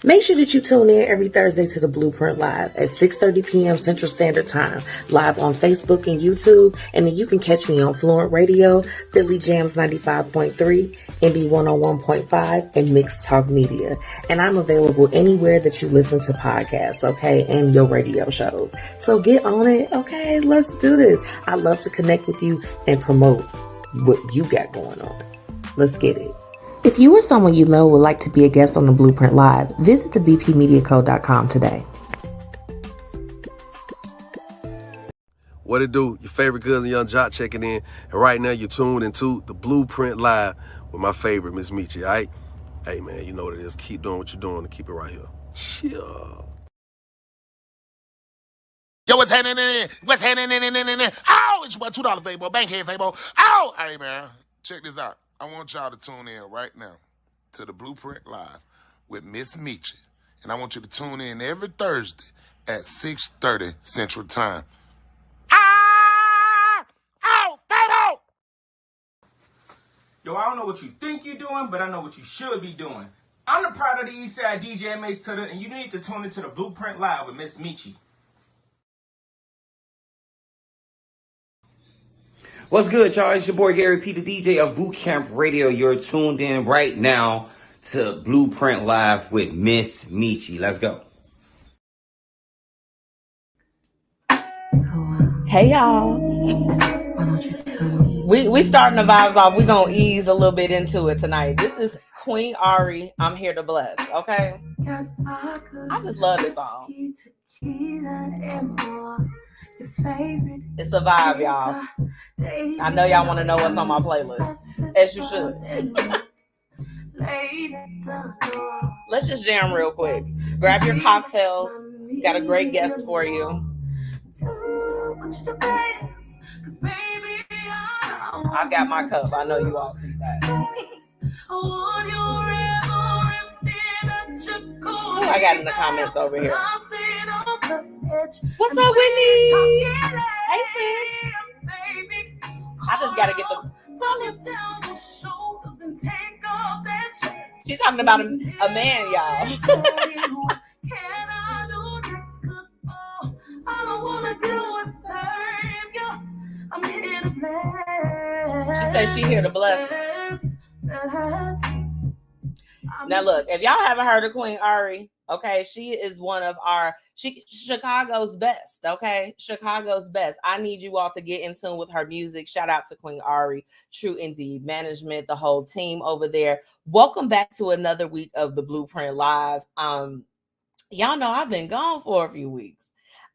Make sure that you tune in every Thursday to the Blueprint Live at 6:30 p.m. Central Standard Time, live on Facebook and YouTube. And then you can catch me on Fluent Radio, Philly Jams 95.3, Indie 101.5, and Mixed Talk Media. And I'm available anywhere that you listen to podcasts, okay, and your radio shows. So get on it, okay? Let's do this. I love to connect with you and promote what you got going on. Let's get it. If you or someone you know would like to be a guest on the Blueprint Live, visit thebpmediaco.com today. What it do? Your favorite cousin Young Jock checking in, and right now you're tuned into the Blueprint Live with my favorite MzMetchi, all right? Hey man, you know what it is. Keep doing what you're doing and keep it right here. Chill. Yo, what's happening? What's happening? Oh, it's your boy $2 Fabo, Bankhead Fabo. Oh, hey man, check this out. I want y'all to tune in right now to the Blueprint Live with MzMetchi. And I want you to tune in every Thursday at 6:30 Central Time. Ah! Oh, Fabo! Yo, I don't know what you think you're doing, but I know what you should be doing. I'm the pride of the Eastside DJ MH Tutter, and you need to tune into the Blueprint Live with MzMetchi. What's good, y'all? It's your boy Gary P, the DJ of Boot Camp Radio. You're tuned in right now to Blueprint Live with MzMetchi. Let's go. Hey, y'all. We starting the vibes off. We're going to ease a little bit into it tonight. This is Queen Ari, I'm Here to Bless, okay? I just love this song. It's a vibe, y'all. I know y'all want to know what's on my playlist, as you should. Let's just jam real quick. Grab your cocktails. Got a great guest for you. I got my cup. I know you all see that. Who I got in the comments over here? What's up, Whitney? Hey, sis. I just gotta get the. She's talking about a man, y'all. She says she here to bless. Now look, if y'all haven't heard of Queen Ari, okay, she is one of Chicago's best, okay? Chicago's best. I need you all to get in tune with her music. Shout out to Queen Ari, True Indie Management, the whole team over there. Welcome back to another week of the Blueprint Live. Y'all know I've been gone for a few weeks.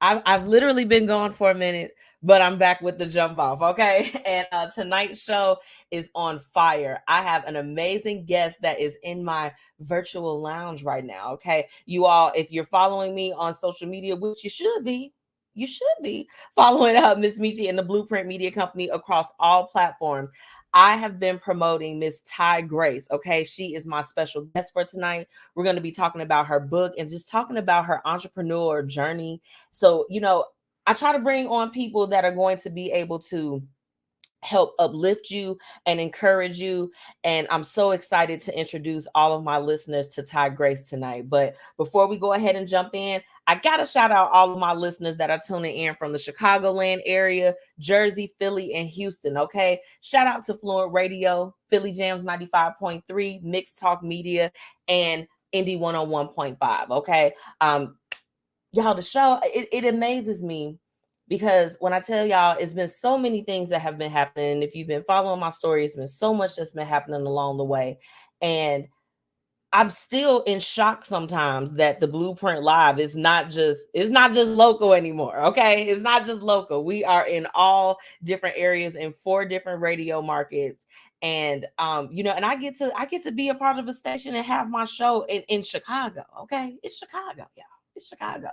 I've literally been gone for a minute, but I'm back with the jump off, okay? And tonight's show is on fire. I have an amazing guest that is in my virtual lounge right now, okay? You all, if you're following me on social media, which you should be following MzMetchi and the Blueprint Media Company across all platforms. I have been promoting Miss Ty Grase, okay? She is my special guest for tonight. We're going to be talking about her book and just talking about her entrepreneur journey. So, you know, I try to bring on people that are going to be able to help uplift you and encourage you. And I'm so excited to introduce all of my listeners to Ty Grase tonight. But before we go ahead and jump in, I got to shout out all of my listeners that are tuning in from the Chicagoland area, Jersey, Philly, and Houston, okay? Shout out to Fluent Radio, Philly Jams 95.3, Mixed Talk Media, and Indie 101.5, okay? Y'all, the show, it amazes me because when I tell y'all, it's been so many things that have been happening. And if you've been following my story, it's been so much that's been happening along the way. And I'm still in shock sometimes that the Blueprint Live is not just local anymore. Okay. It's not just local. We are in all different areas in 4 different radio markets. And you know, and I get to be a part of a station and have my show in Chicago. Okay. It's Chicago, y'all. It's Chicago.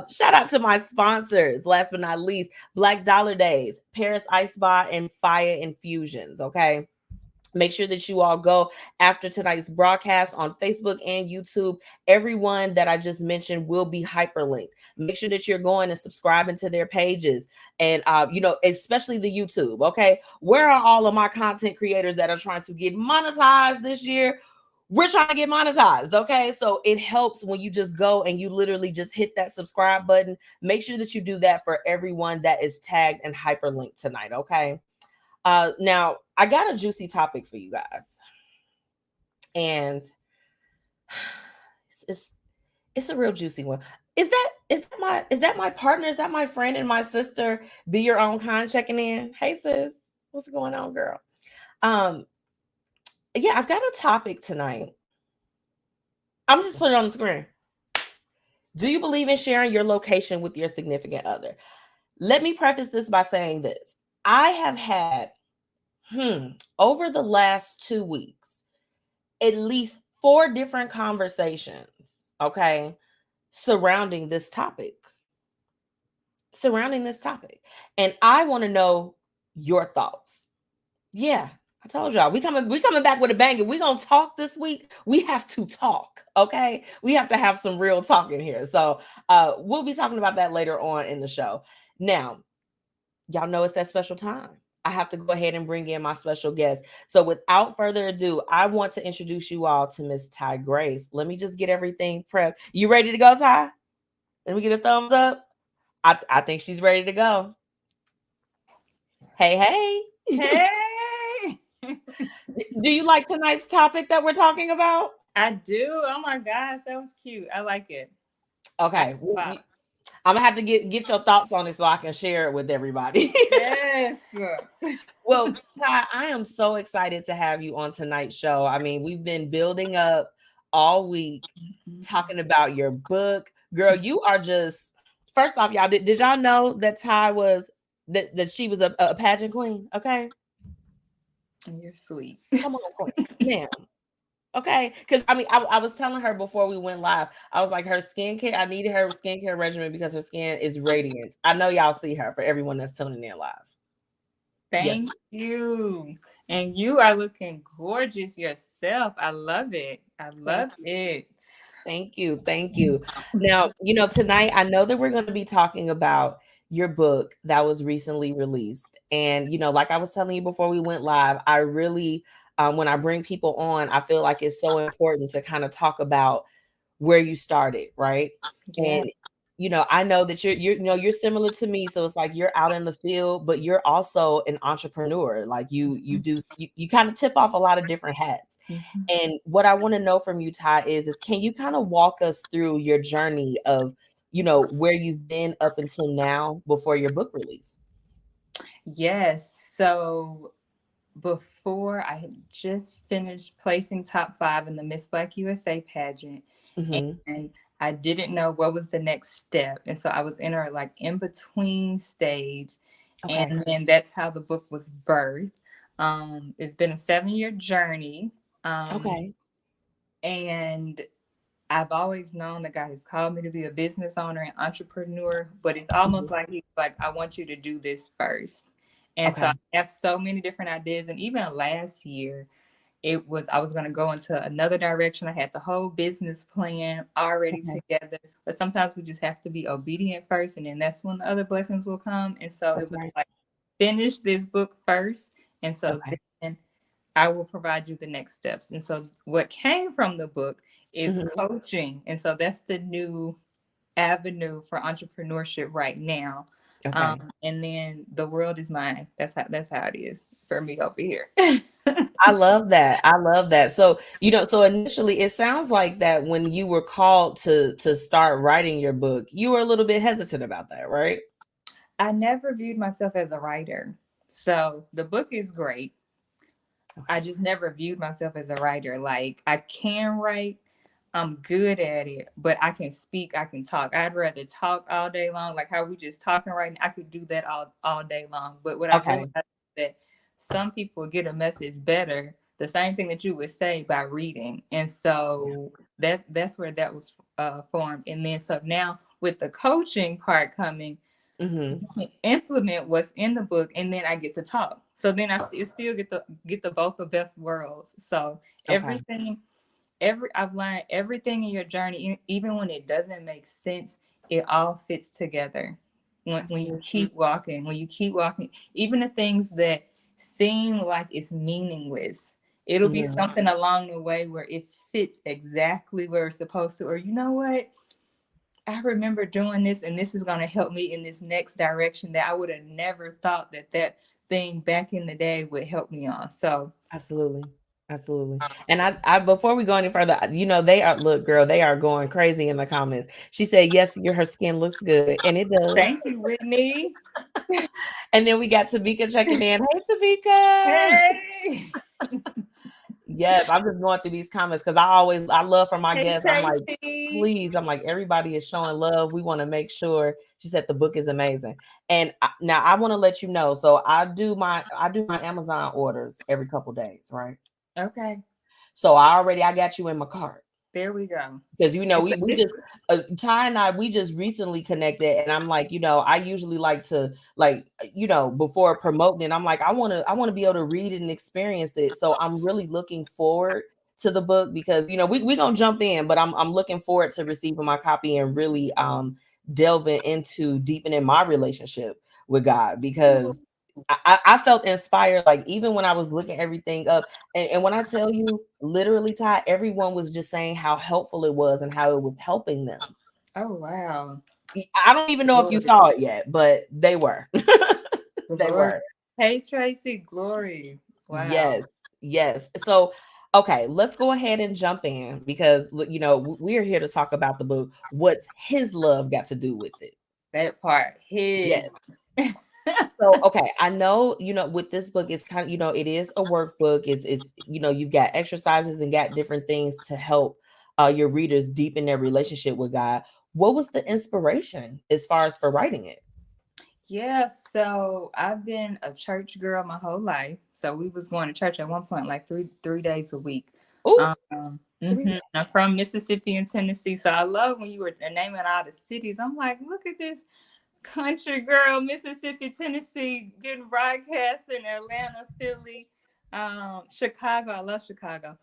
Shout out to my sponsors, last but not least, Black Dollar Days, Paris Ice Bar, and Fiya Infusions. Okay. Make sure that you all go after tonight's broadcast on Facebook and YouTube. Everyone that I just mentioned will be hyperlinked. Make sure that you're going and subscribing to their pages and, you know, especially the YouTube. Okay. Where are all of my content creators that are trying to get monetized this year? we're trying to get monetized. Okay. So it helps when you just go and you literally just hit that subscribe button. Make sure that you do that for everyone that is tagged and hyperlinked tonight. Okay. Now I got a juicy topic for you guys. And it's a real juicy one. Is that my partner? Is that my friend and my sister? Be your own kind checking in. Hey sis, what's going on, girl? Yeah, I've got a topic tonight. I'm just putting it on the screen. Do you believe in sharing your location with your significant other? Let me preface this by saying this. I have had over the last 2 weeks, at least 4 different conversations, okay, surrounding this topic. And I want to know your thoughts. Yeah, I told y'all we coming back with a bang. We're gonna talk this week. We have to talk, okay? We have to have some real talk in here. So we'll be talking about that later on in the show. Now, y'all know it's that special time. I have to go ahead and bring in my special guest. So without further ado, I want to introduce you all to Miss Ty Grase. Let me just get everything prepped. You ready to go, Ty? Let me get a thumbs up. I think she's ready to go. Hey. Do you like tonight's topic that we're talking about? I do. Oh my gosh, that was cute. I like it. Okay. I'm gonna have to get your thoughts on it so I can share it with everybody. Yes. Well, Ty, I am so excited to have you on tonight's show. I mean, we've been building up all week talking about your book. Girl, you are just, first off, y'all, did y'all know that Ty was that she was a pageant queen? Okay. You're sweet. Come on, queen. Ma'am. Okay, because I mean, I was telling her before we went live, I was like, her skincare, I needed her skincare regimen because her skin is radiant. I know y'all see her for everyone that's tuning in live. Thank you. And you are looking gorgeous yourself. I love it. Thank you. Now, tonight, I know that we're going to be talking about your book that was recently released. And, like I was telling you before we went live, I really, when I bring people on, I feel like it's so important to kind of talk about where you started, right? Yeah. And I know that you're similar to me, so it's like you're out in the field, but you're also an entrepreneur. Like you kind of tip off a lot of different hats. Mm-hmm. And what I want to know from you, Ty, is can you kind of walk us through your journey of where you've been up until now before your book release? Yes. So before, I had just finished placing top 5 in the Miss Black USA pageant, and I didn't know what was the next step. And so I was in her in between stage. Okay. And then that's how the book was birthed. It's been a 7-year journey. Okay. And I've always known that God has called me to be a business owner and entrepreneur, but it's almost like he's like, I want you to do this first. And so I have so many different ideas. And even last year, I was going to go into another direction. I had the whole business plan already together, but sometimes we just have to be obedient first, and then that's when the other blessings will come. And so it was like, finish this book first, and so then I will provide you the next steps. And so what came from the book is coaching, and so that's the new avenue for entrepreneurship right now. And then the world is mine. That's how it is for me over here. I love that. So, so initially it sounds like that when you were called to start writing your book, you were a little bit hesitant about that, right? I never viewed myself as a writer. So the book is great. I just never viewed myself as a writer. Like, I can write, I'm good at it, but I can speak, I can talk. I'd rather talk all day long, like how we just talking right now. I could do that all day long. But what I realized is that some people get a message better, the same thing that you would say, by reading. And so that's where that was formed. And then so now with the coaching part coming, I can implement what's in the book, and then I get to talk. So then I still get the both of best worlds. So I've learned everything in your journey, even when it doesn't make sense, it all fits together. When you keep walking, even the things that seem like it's meaningless, It'll be something along the way where it fits exactly where it's supposed to, or you know what? I remember doing this and this is going to help me in this next direction that I would have never thought that thing back in the day would help me on. So absolutely. And I before we go any further, they are, look, girl, they are going crazy in the comments. She said, yes, her skin looks good. And it does. Thank you, Whitney. And then we got Tamika checking in. Hey, Tamika. Hey. Yes, I'm just going through these comments because I love from my guests. I'm like, Tracy. please, I'm like, everybody is showing love. We want to make sure. She said the book is amazing. And now I want to let you know. So I do my Amazon orders every couple days, right? Okay. So I got you in my cart. There we go. Because we just Ty and I, we just recently connected, and I'm like, I usually like to before promoting it, I'm like, I want to be able to read it and experience it. So I'm really looking forward to the book because we gonna jump in, but I'm looking forward to receiving my copy and really delving into deepening my relationship with God because I felt inspired, like even when I was looking everything up, and when I tell you, literally, Ty, everyone was just saying how helpful it was and how it was helping them. Oh wow! I don't even know if you saw it yet, but they were. They were. Hey, Tracy, glory! Wow. Yes. So, okay, let's go ahead and jump in because we're here to talk about the book. What's his love got to do with it? That part, his. Yes. So, okay, I know, with this book, it's kind of, it is a workbook. It's you've got exercises and got different things to help your readers deepen their relationship with God. What was the inspiration as far as for writing it? Yeah, so I've been a church girl my whole life. So we was going to church at one point, like three days a week. I'm from Mississippi and Tennessee. So I love when you were naming all the cities. I'm like, look at this country girl, Mississippi, Tennessee, getting broadcast in Atlanta, Philly, Chicago. I love Chicago.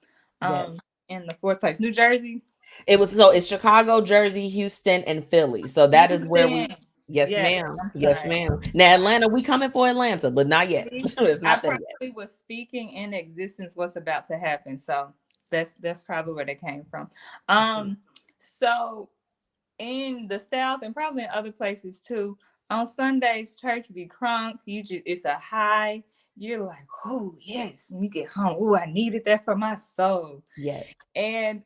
In the fourth place, New Jersey. It's Chicago, Jersey, Houston, and Philly. So that is where we. Yes, ma'am. Yes, ma'am. Now Atlanta, we coming for Atlanta, but not yet. It's not there yet. Was speaking in existence what's about to happen. So that's probably where they came from. So in the South and probably in other places too, on Sundays, church be crunk. It's a high. You're like, oh yes, when you get home, oh, I needed that for my soul. Yeah. And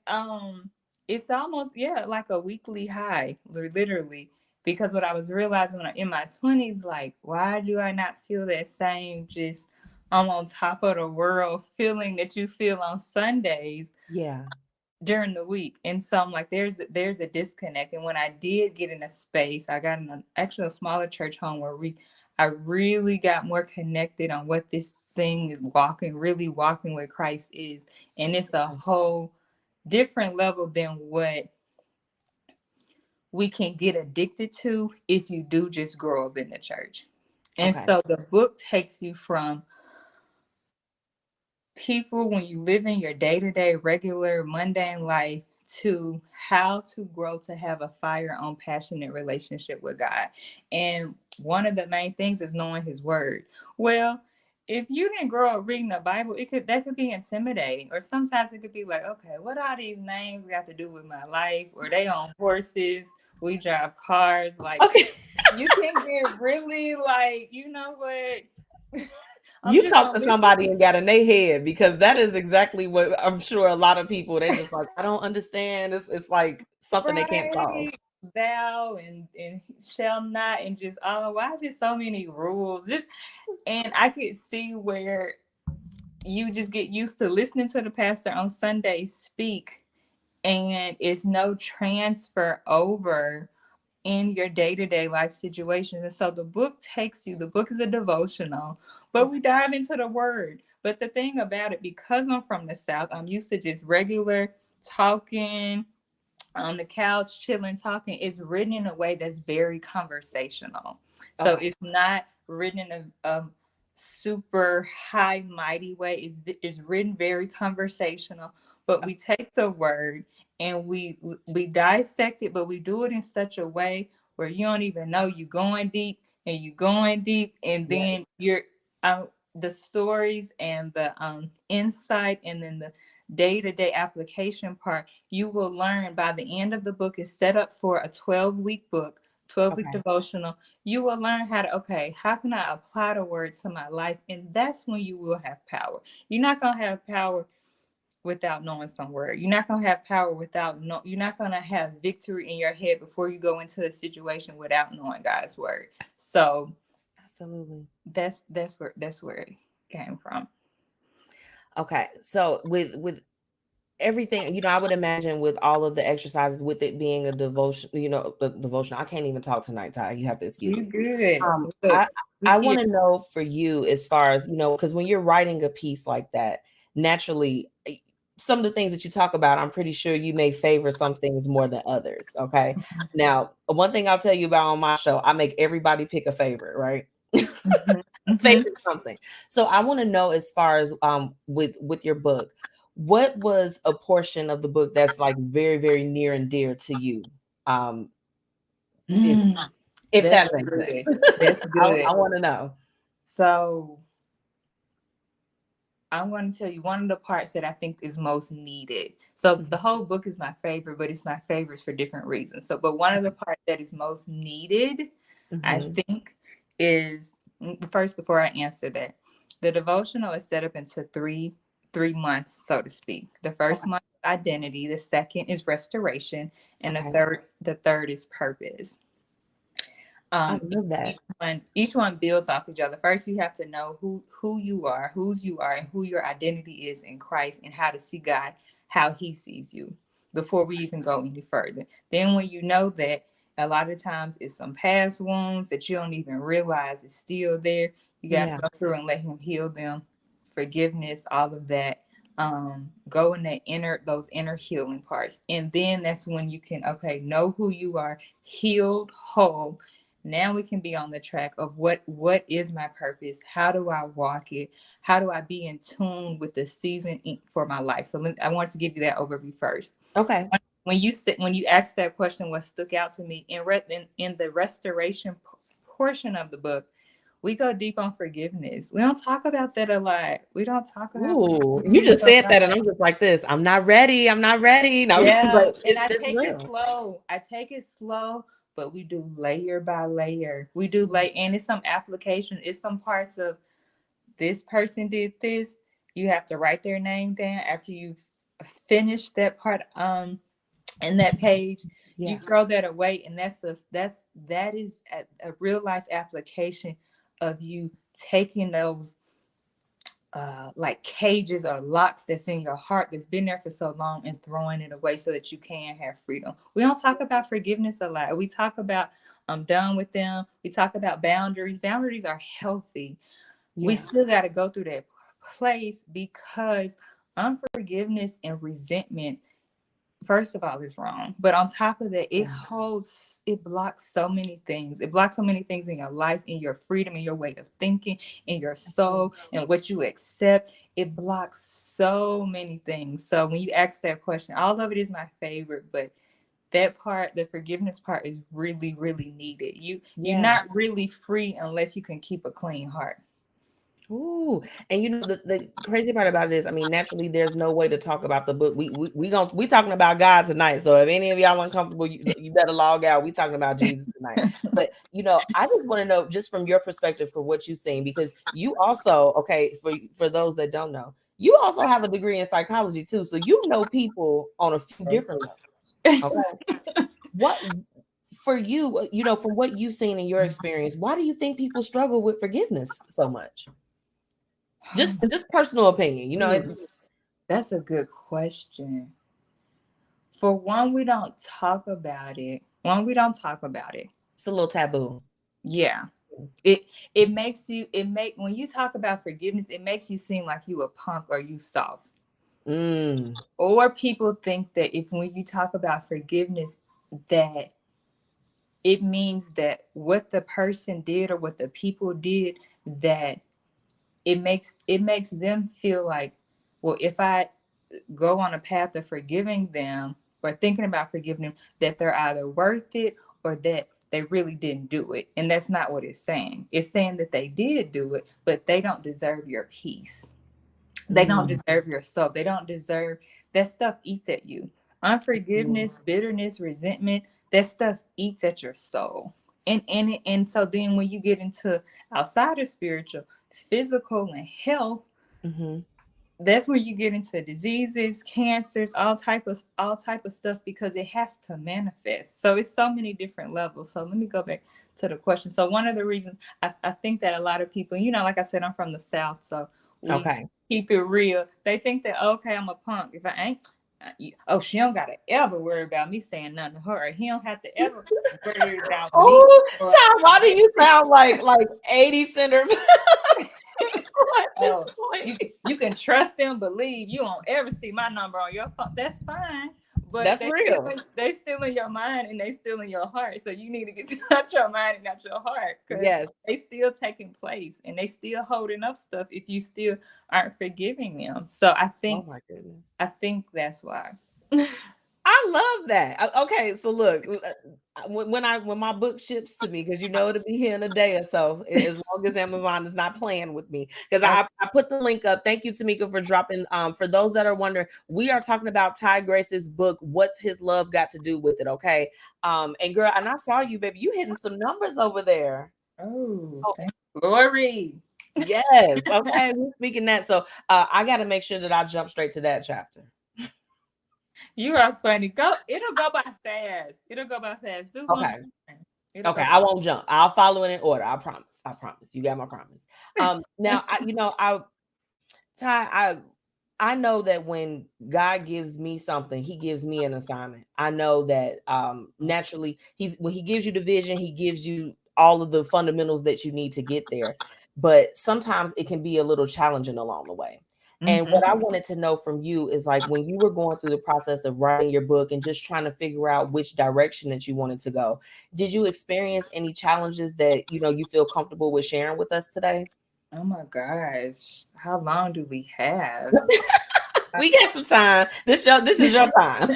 it's almost like a weekly high, literally. Because what I was realizing when I'm in my 20s, like, why do I not feel that same just I'm on top of the world feeling that you feel on Sundays? Yeah. During the week. And so I'm like, there's a disconnect. And when I did get in a space, I got in a smaller church home where I really got more connected on what this thing is really walking with Christ is. And it's a whole different level than what we can get addicted to if you do just grow up in the church. And so the book takes you from people when you live in your day-to-day, regular, mundane life to how to grow to have a fire on passionate relationship with God. And one of the main things is knowing his word. Well, if you didn't grow up reading the Bible, that could be intimidating. Or sometimes it could be like, okay, what all these names got to do with my life? Or they on horses, we drive cars. Like, you can get really like, you know what? You talk to somebody and got in their head because that is exactly what I'm sure a lot of people, they just like, I don't understand. It's like something they can't solve. Thou and shall not, and just why is there so many rules? And I could see where you just get used to listening to the pastor on Sunday speak, and it's no transfer over in your day-to-day life situations. And so the book is a devotional, but we dive into the word. But the thing about it, because I'm from the South, I'm used to just regular talking on the couch, chilling, talking. It's written in a way that's very conversational. So it's not written in a super high, mighty way. It's written very conversational, but we take the word and we dissect it, but we do it in such a way where you don't even know you're going deep and then the stories and the insight, and then the day-to-day application part, you will learn by the end of the book is set up for a 12-week book, 12-week devotional. You will learn how to, okay, how can I apply the word to my life? And that's when you will have power. You're not going to have power without knowing some word. You're not going to have power you're not going to have victory in your head before you go into a situation without knowing God's word. So absolutely, that's where it came from. Okay, so with everything, I would imagine with all of the exercises, with it being a devotion, the devotion. I can't even talk tonight, Ty. You have to excuse me. Good. I want to know for you, as far as because when you're writing a piece like that, naturally, some of the things that you talk about, I'm pretty sure you may favor some things more than others. Okay. Now, one thing I'll tell you about on my show, I make everybody pick a favorite, right? Favorite something. So I want to know, as far as with your book, what was a portion of the book that's like very, very near and dear to you? If that makes sense. That's good. I want to know. So I'm going to tell you one of the parts that I think is most needed. So the whole book is my favorite, but it's my favorites for different reasons. So, but one of the parts that is most needed, I think, is first, before I answer that, the devotional is set up into three months, so to speak. The first month is identity, the second is restoration, and the third is purpose. I love that. Each one builds off each other. First, you have to know who you are, whose you are, and who your identity is in Christ, and how to see God, how he sees you, before we even go any further. Then when you know that, a lot of times it's some past wounds that you don't even realize is still there. You got to go through and let him heal them. Forgiveness, all of that. Go in those inner healing parts. And then that's when you can, know who you are, healed, whole. Now we can be on the track of what is my purpose? How do I walk it? How do I be in tune with the season for my life? So I wanted to give you that overview first. Okay. When you asked that question, what stuck out to me in the restoration portion of the book, we go deep on forgiveness. We don't talk about that a lot. We don't talk about. Ooh, you just said that, and I'm just like this. I'm not ready. I'm not ready. No, yeah, and I take it slow. I take it slow. But we do layer by layer. We do and it's some application. It's some parts of this person did this. You have to write their name down after you've finished that part in that page. You throw that away, and that is a real life application of you taking those like cages or locks that's in your heart that's been there for so long, and throwing it away so that you can have freedom. We don't talk about forgiveness a lot. We talk about I'm done with them. We talk about boundaries. Boundaries are healthy. We still got to go through that place, because unforgiveness and resentment, first of all, is wrong. But on top of that, it blocks so many things. It blocks so many things in your life, in your freedom, in your way of thinking, in your soul, and what you accept. It blocks so many things. So when you ask that question, all of it is my favorite, but that part, the forgiveness part, is really, really needed. You're not really free unless you can keep a clean heart. Ooh, and the crazy part about it is, I mean, naturally, there's no way to talk about the book. We talking about God tonight. So if any of y'all uncomfortable, you better log out. We talking about Jesus tonight. But I just want to know, just from your perspective, for what you've seen, because you also, for those that don't know, you also have a degree in psychology too. So you know people on a few different levels. Okay, what for you? From what you've seen in your experience, why do you think people struggle with forgiveness so much? Just personal opinion, That's a good question. For one, we don't talk about it. It's a little taboo. Yeah. When you talk about forgiveness, it makes you seem like you a punk or you soft. Or people think that when you talk about forgiveness, that it means that what the person did or what the people did, that it makes them feel like, well, if I go on a path of forgiving them or thinking about forgiving them, that they're either worth it or that they really didn't do it. And that's not what it's saying. It's saying that they did do it, but they don't deserve your peace. They don't deserve your soul. They don't deserve that stuff eats at you. Unforgiveness, bitterness, resentment, that stuff eats at your soul. And so then when you get into outside of spiritual, physical and health, that's where you get into diseases, cancers, all type of stuff, because it has to manifest. So it's so many different levels. So let me go back to the question. So one of the reasons I think that a lot of people, like I said, I'm from the South, so we keep it real. They think that, okay, I'm a punk. If I ain't, she don't gotta ever worry about me saying nothing to her. Or he don't have to ever worry about me. Tom, why do you sound like 80 center? You can trust them, believe. You won't ever see my number on your phone. That's fine. But that's real. They still in your mind and they still in your heart. So you need to get out your mind and out your heart. Yes. They still taking place and they still holding up stuff if you still aren't forgiving them. So I think, oh my goodness, I think that's why. I love that. Okay, so look, when my book ships to me, because it'll be here in a day or so, as long as Amazon is not playing with me, because I put the link up. Thank you, Tamika, for dropping. For those that are wondering, we are talking about Ty Grase's book, What's His Love Got to Do with It? Okay, and girl, and I saw you, baby, you hitting some numbers over there. Oh. Glory. Yes. Okay, we're speaking that. So I got to make sure that I jump straight to that chapter. You are funny. It'll go by fast. It'll go by fast. Okay. Okay, I won't jump. I'll follow it in order. I promise. I promise. You got my promise. Now, Ty, I know that when God gives me something, He gives me an assignment. I know that naturally, when He gives you the vision, He gives you all of the fundamentals that you need to get there. But sometimes it can be a little challenging along the way. And what I wanted to know from you is, like, when you were going through the process of writing your book and just trying to figure out which direction that you wanted to go, did you experience any challenges that, you feel comfortable with sharing with us today? Oh my gosh. How long do we have? We got some time. This is your time.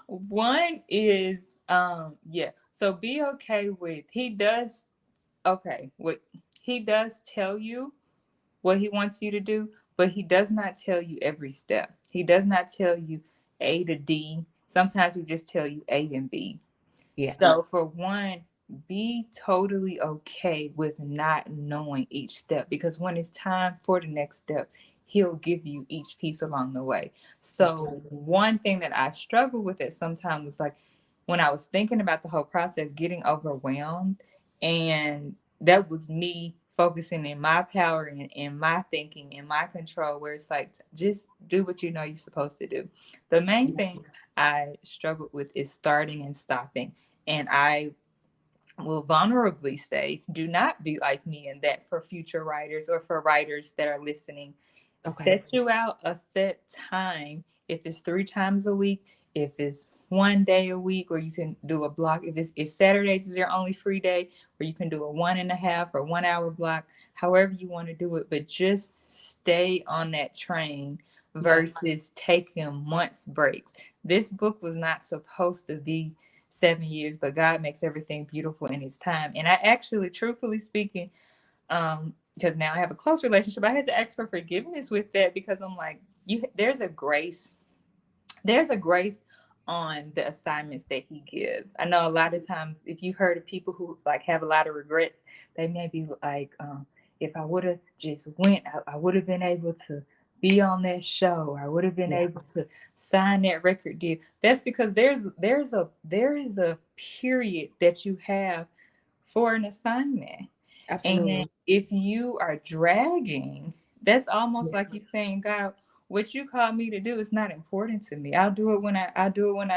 One is, so be okay with, he does tell you what he wants you to do, but he does not tell you every step. He does not tell you A to D. Sometimes he just tell you A and B. Yeah. So for one, be totally okay with not knowing each step, because when it's time for the next step, he'll give you each piece along the way. So one thing that I struggle with at sometimes was, like, when I was thinking about the whole process, getting overwhelmed, and that was me focusing in my power and in my thinking, in my control, where it's like, just do what you know you're supposed to do. The main thing I struggled with is starting and stopping. And I will vulnerably say, do not be like me in that for future writers or for writers that are listening. Set you out a set time. If it's 3 times a week, if it's 1 day a week, or you can do a block. If Saturdays is your only free day, or you can do a 1.5 or 1 hour block, however you want to do it, but just stay on that train versus taking months breaks. This book was not supposed to be 7 years, but God makes everything beautiful in His time. And I actually, truthfully speaking, because now I have a close relationship, I had to ask for forgiveness with that, because I'm like, there's a grace on the assignments that He gives. I know a lot of times, if you heard of people who like have a lot of regrets, they may be like, if I would have just went, I would have been able to be on that show, or I would have been able to sign that record deal. That's because there is a period that you have for an assignment. Absolutely. And if you are dragging, that's almost like you're saying, God, what you call me to do is not important to me. I'll do it when I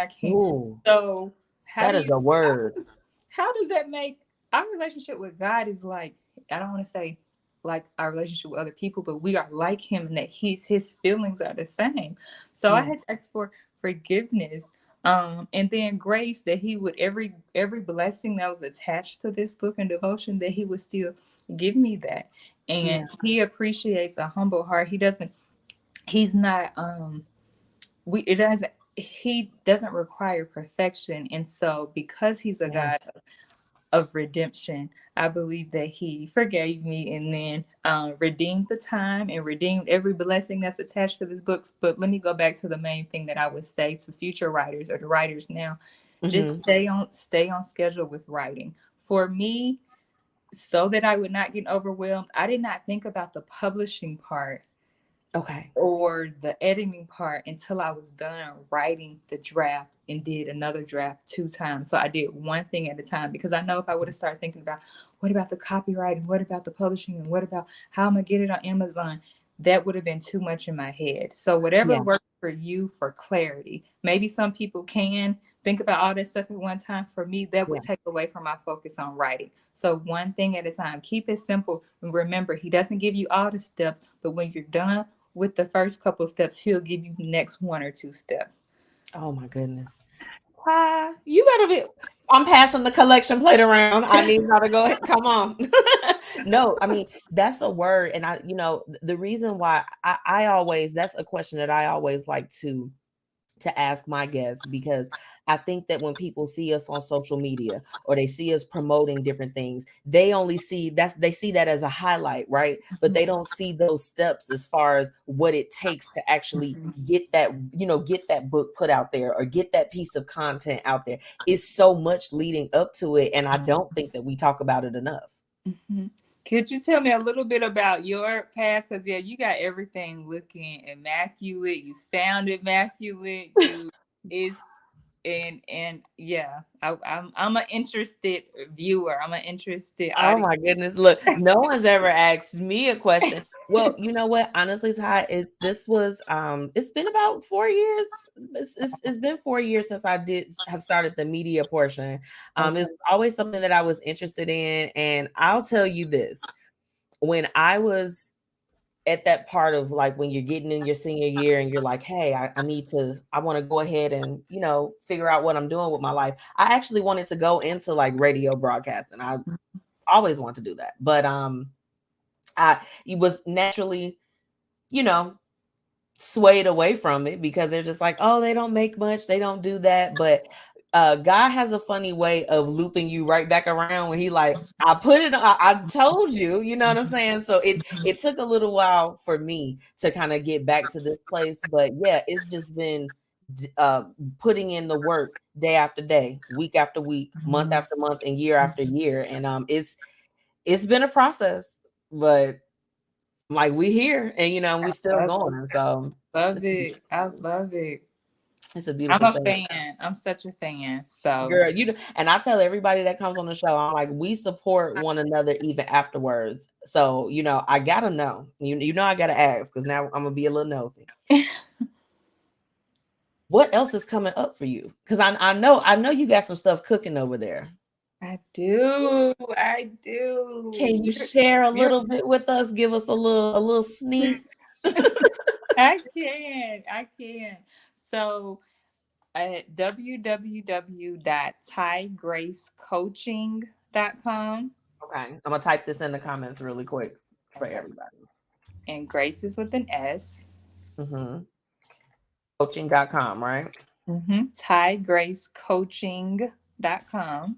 can. Ooh, so that is a word. How does that make our relationship with God is like, I don't want to say like our relationship with other people, but we are like Him, and that his feelings are the same. So I had to ask for forgiveness. And then grace, that He would every blessing that was attached to this book and devotion, that He would still give me that. And He appreciates a humble heart. He's not he doesn't require perfection. And so because he's a God of redemption, I believe that he forgave me and then redeemed the time and redeemed every blessing that's attached to his books. But let me go back to the main thing that I would say to future writers or the writers now. Just stay on schedule with writing. For me, so that I would not get overwhelmed, I did not think about the publishing part or the editing part until I was done writing the draft and did another draft 2 times. So I did one thing at a time, because I know if I would have started thinking about what about the copywriting, what about the publishing, and what about how I'm gonna get it on Amazon, that would have been too much in my head. So whatever works for you for clarity. Maybe some people can think about all this stuff at one time. For me, that would take away from my focus on writing. So one thing at a time. Keep it simple. And remember, he doesn't give you all the steps, but when you're done with the first couple of steps, he'll give you the next 1 or 2 steps. Oh my goodness. You better be. I'm passing the collection plate around. I need y'all to go ahead. Come on. No, I mean, that's a word. And the reason why I always, that's a question that I always like to ask my guests, because I think that when people see us on social media or they see us promoting different things, they only see that as a highlight, right? But they don't see those steps as far as what it takes to actually get that book put out there or get that piece of content out there. It's so much leading up to it, and I don't think that we talk about it enough. Could you tell me a little bit about your path? Because you got everything looking immaculate. You sound immaculate. I'm an interested viewer. I'm an interested audience. Oh my goodness! Look, no one's ever asked me a question. Well, you know what? Honestly, Ty, it's been about 4 years. It's been 4 years since I have started the media portion. It was always something that I was interested in, and I'll tell you this: when I was at that part of like when you're getting in your senior year and you're like, hey, I want to go ahead and figure out what I'm doing with my life. I actually wanted to go into like radio broadcasting. I always want to do that, but it was naturally swayed away from it because they're just like, oh, they don't make much, they don't do that. But God has a funny way of looping you right back around when he like, I told you, you know what I'm saying? So it took a little while for me to kind of get back to this place, but it's just been putting in the work day after day, week after week, month after month, and year after year. And it's been a process, but like we here and we still going. So love it. I love it. It's a beautiful thing. I'm a fan. I'm such a fan. So girl, and I tell everybody that comes on the show, I'm like, we support one another even afterwards. So, I gotta know. I gotta ask, because now I'm gonna be a little nosy. What else is coming up for you? Because I know you got some stuff cooking over there. I do. Can you share a little bit with us? Give us a little sneak. I can. So at www.tygrasecoaching.com. Okay. I'm gonna type this in the comments really quick for everybody. And Grace is with an S. Coaching.com, right? Tygrasecoaching.com.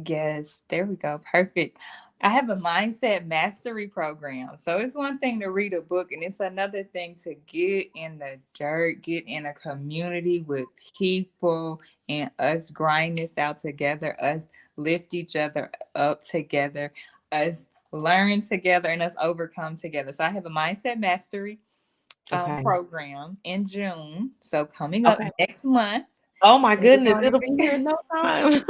Yes, there we go. Perfect. I have a mindset mastery program. So it's one thing to read a book, and it's another thing to get in the dirt, get in a community with people, and us grind this out together, us lift each other up together, us learn together, and us overcome together. So I have a mindset mastery program in June. So coming up next month. Oh my goodness, it'll be here in no time.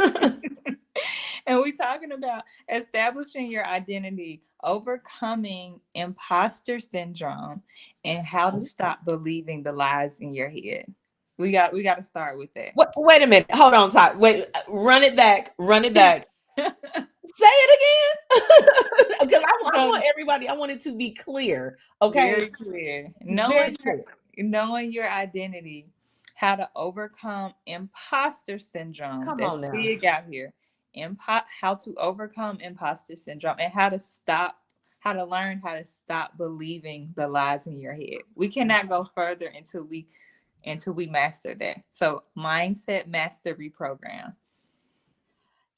And we're talking about establishing your identity, overcoming imposter syndrome, and how to stop believing the lies in your head. We got to start with that. Wait a minute. Hold on, Ty. Wait, run it back. Say it again. Because I want everybody, I want it to be clear. Okay. Very clear. Knowing your identity, how to overcome imposter syndrome. Come on now. Big out here. How to overcome imposter syndrome and how to stop learn how to stop believing the lies in your head. We cannot go further until we master that. So mindset mastery program.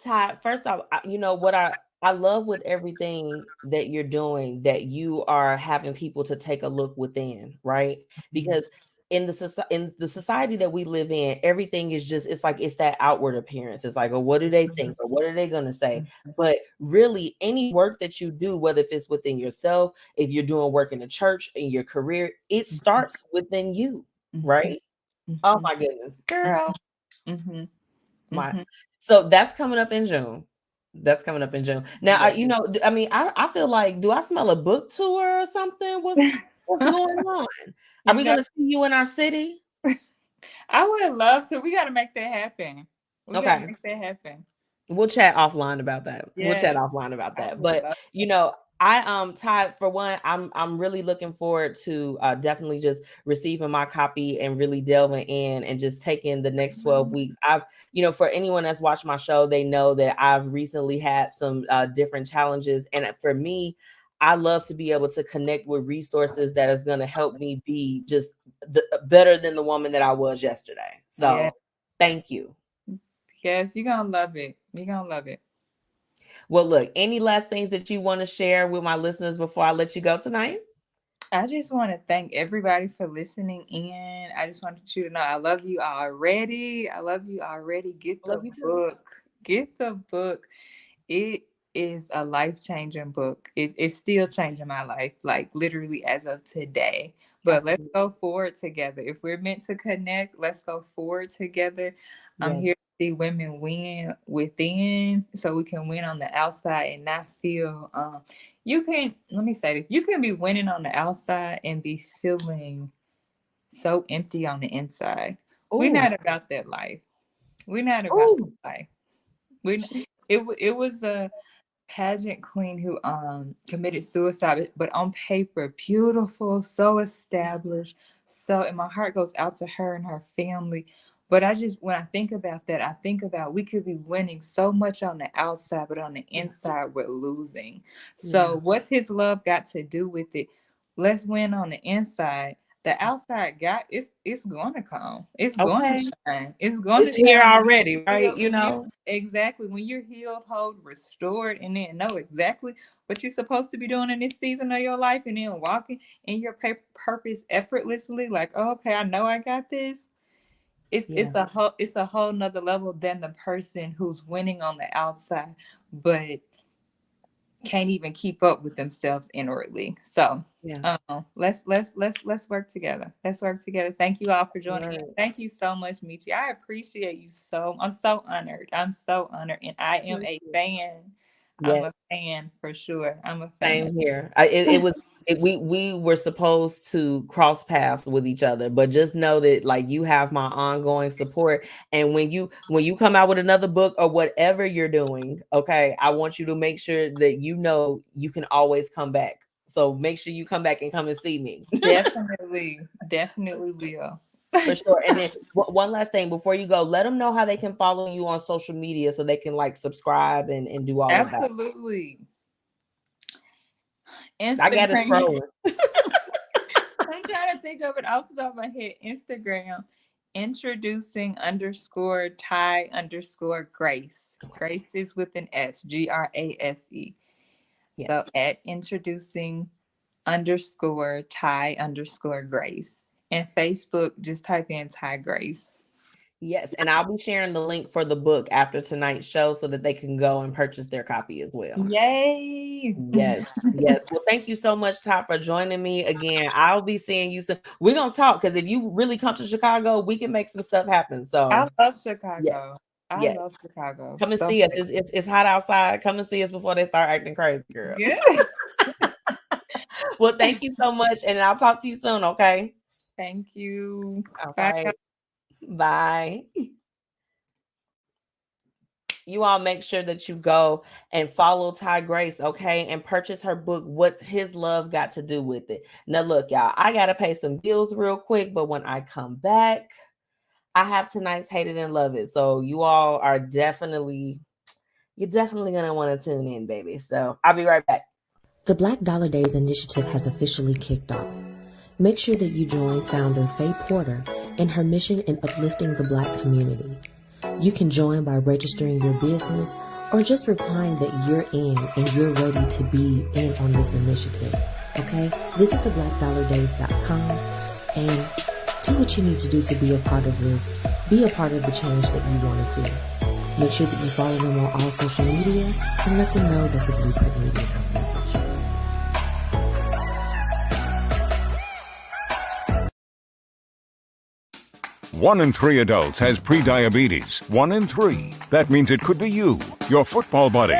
Ty, first off, you know what I love with everything that you're doing, that you are having people to take a look within, right? Because in the society that we live in, everything is just, it's like, it's that outward appearance. It's like, oh, what do they think, or what are they going to say? But really, any work that you do, whether if it's within yourself, if you're doing work in the church, in your career, it starts within you, right? Oh my goodness, girl. Mm-hmm. My Mm-hmm. So that's coming up in June. That's coming up in June. Now, Yeah. you know, I mean, I feel like, do I smell a book tour or something? What's going on? Are You we know, gonna see you in our city? I would love to. We got to make that happen. We got to Okay. make that happen. We'll chat offline about that. We'll chat Yes, offline about I that. would But love you know, Ty, for one, I'm really looking forward to definitely just receiving my copy and really delving in and just taking the next 12 weeks. You know, for anyone that's watched my show, they know that I've recently had some different challenges, and for me, I love to be able to connect with resources that is going to help me be just better than the woman that I was yesterday. So, Yeah. thank you. Yes, you're gonna love it. You're gonna love it. Well, look, any last things that you want to share with my listeners before I let you go tonight? I just want to thank everybody for listening in. I just wanted you to know I love you already. I love you already. Get Love the you too. book. Get the book. It is a life-changing book. It's still changing my life, like literally as of today. But let's Absolutely. go forward together. If we're meant to connect, let's go forward together. I'm Yes. here to see women win within so we can win on the outside and not feel you can, let me say this, you can be winning on the outside and be feeling so empty on the inside. We're Oh, not about that life. We're not about oh, that life. We it was a pageant queen who committed suicide, but on paper beautiful, so established, so, and my heart goes out to her and her family. But I just, when I think about that, I think about we could be winning so much on the outside, but on the yeah, inside we're losing. yeah. So what's his love got to do with it? Let's win on the inside. The outside got, it's gonna come, it's gonna Okay. shine, it's gonna It's here shine when you already, right? healed, You know? exactly, when you're healed, whole, restored, and then know exactly what you're supposed to be doing in this season of your life, and then walking in your purpose effortlessly, like, oh, okay, I know I got this. Yeah, It's a whole nother level than the person who's winning on the outside, but can't even keep up with themselves inwardly. So yeah. let's work together. Let's work together. Thank you all for joining in. Right. Thank you so much, Michi. I appreciate you so. I'm so honored. I'm so honored, and I am Thank a you. fan. I'm Yes. a fan for sure. I'm a fan. Same here. We were supposed to cross paths with each other, but just know that like you have my ongoing support. And when you come out with another book or whatever you're doing, okay, I want you to make sure that you know you can always come back. So make sure you come back and come and see me. Definitely, definitely will. For sure. And then one last thing before you go, let them know how they can follow you on social media so they can like subscribe and do all of that. Absolutely. I got to Instagram. scroll. I'm trying to think of it off the top of my head. Instagram, introducing underscore Ty underscore Grace. Grace is with an S, Grase. Yes. So at introducing underscore Ty underscore Grace. And Facebook, just type in Ty Grase. Yes. And I'll be sharing the link for the book after tonight's show so that they can go and purchase their copy as well. Yay! Yes. Yes. Well, thank you so much, Ty, for joining me again. I'll be seeing you soon. We're going to talk because if you really come to Chicago, we can make some stuff happen. So, I love yes. Chicago. I Yes. love Chicago. Come and So see us. It's hot outside. Come and see us before they start acting crazy, girl. yeah. Well, thank you so much. And I'll talk to you soon. Okay. Thank you. All Bye. right. Bye. You all make sure that you go and follow Ty Grase, okay? And purchase her book, What's His Love Got to Do with It? Now, look, y'all, I got to pay some bills real quick, but when I come back, I have tonight's Hate It and Love It. So you all are you're definitely going to want to tune in, baby. So I'll be right back. The Black Dollar Days initiative has officially kicked off. Make sure that you join founder Faye Porter in her mission in uplifting the Black community. You can join by registering your business or just replying that you're in and you're ready to be in on this initiative. Okay? Visit theblackdollardays.com and do what you need to do to be a part of this. Be a part of the change that you want to see. Make sure that you follow them on all social media and let them know that the Blueprint Media Company sent you. 1 in 3 adults has prediabetes. 1 in 3. That means it could be you, your football buddy,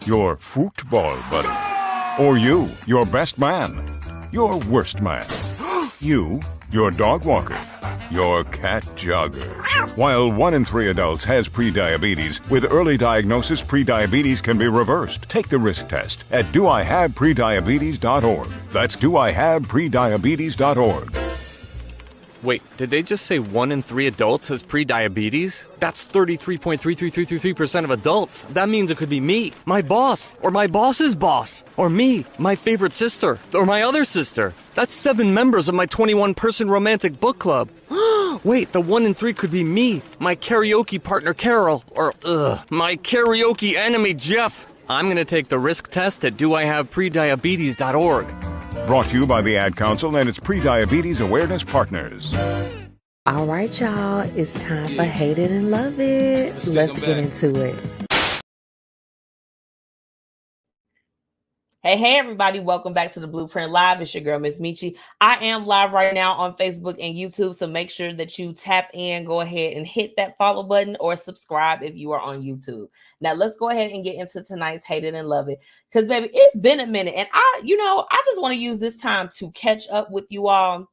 your football buddy, or you, your best man, your worst man, you, your dog walker, your cat jogger. While 1 in 3 adults has prediabetes, with early diagnosis, prediabetes can be reversed. Take the risk test at doihaveprediabetes.org. That's doihaveprediabetes.org. Wait, did they just say 1 in 3 adults has prediabetes? That's 33.33333% of adults. That means it could be me, my boss, or my boss's boss, or me, my favorite sister, or my other sister. That's 7 members of my 21-person romantic book club. Wait, the 1 in 3 could be me, my karaoke partner Carol, or my karaoke enemy Jeff. I'm gonna take the risk test at doihaveprediabetes.org. Brought to you by the Ad Council and its Prediabetes Awareness Partners. All right, y'all. It's time for Hate It and Love It. Let's get into it. Hey, everybody. Welcome back to the Blueprint Live. It's your girl, MzMetchi. I am live right now on Facebook and YouTube, so make sure that you tap in, go ahead and hit that follow button or subscribe if you are on YouTube. Now, let's go ahead and get into tonight's Hate It and Love It, because, baby, it's been a minute, and I just want to use this time to catch up with you all.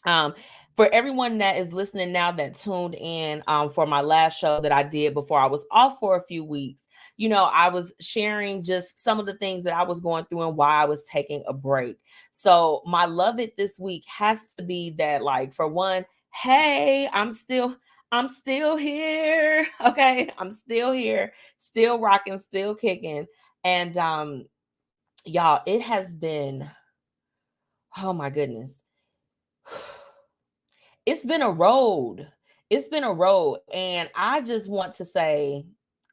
For everyone that is listening now that tuned in for my last show that I did before I was off for a few weeks, I was sharing just some of the things that I was going through and why I was taking a break. So my love it this week has to be that, like, for one, hey, I'm still here. Okay. I'm still here, still rocking, still kicking. And y'all, it has been, oh my goodness. It's been a road. It's been a road. And I just want to say,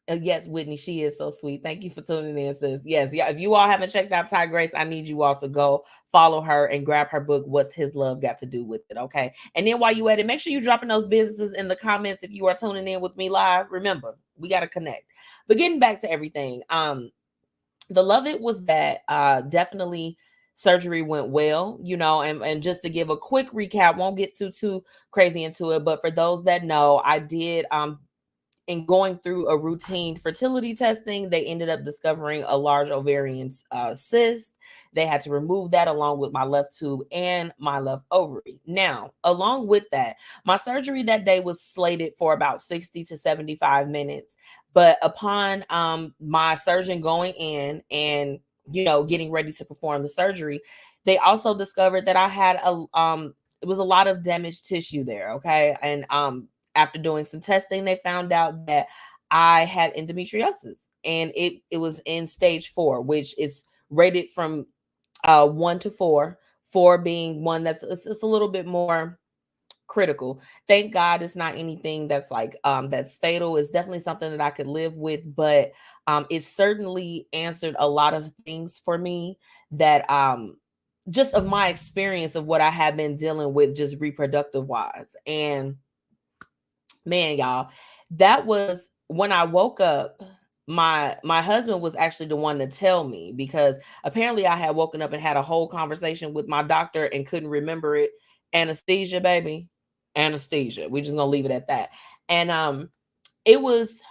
yes, Whitney, she is so sweet. Thank you for tuning in, sis. Yes, yeah. If you all haven't checked out Ty Grase, I need you all to go follow her and grab her book, What's His Love Got to Do with It, okay? And then while you at it, make sure you're dropping those businesses in the comments if you are tuning in with me live. Remember, we got to connect. But getting back to everything, the love it was that definitely surgery went well, and just to give a quick recap, won't get too crazy into it, but for those that know, I did in going through a routine fertility testing, they ended up discovering a large ovarian cyst. They had to remove that along with my left tube and my left ovary. Now, along with that, my surgery that day was slated for about 60 to 75 minutes. But upon my surgeon going in and, getting ready to perform the surgery, they also discovered that I had it was a lot of damaged tissue there. Okay. And after doing some testing, they found out that I had endometriosis, and it was in stage 4, which is rated from 1 to 4, 4 being one that's it's a little bit more critical. Thank God it's not anything that's like that's fatal. It's definitely something that I could live with, but it certainly answered a lot of things for me that just of my experience of what I have been dealing with just reproductive wise. And man, y'all, that was when I woke up. My husband was actually the one to tell me, because apparently I had woken up and had a whole conversation with my doctor and couldn't remember it. Anesthesia, baby. Anesthesia. We're just gonna leave it at that. And it was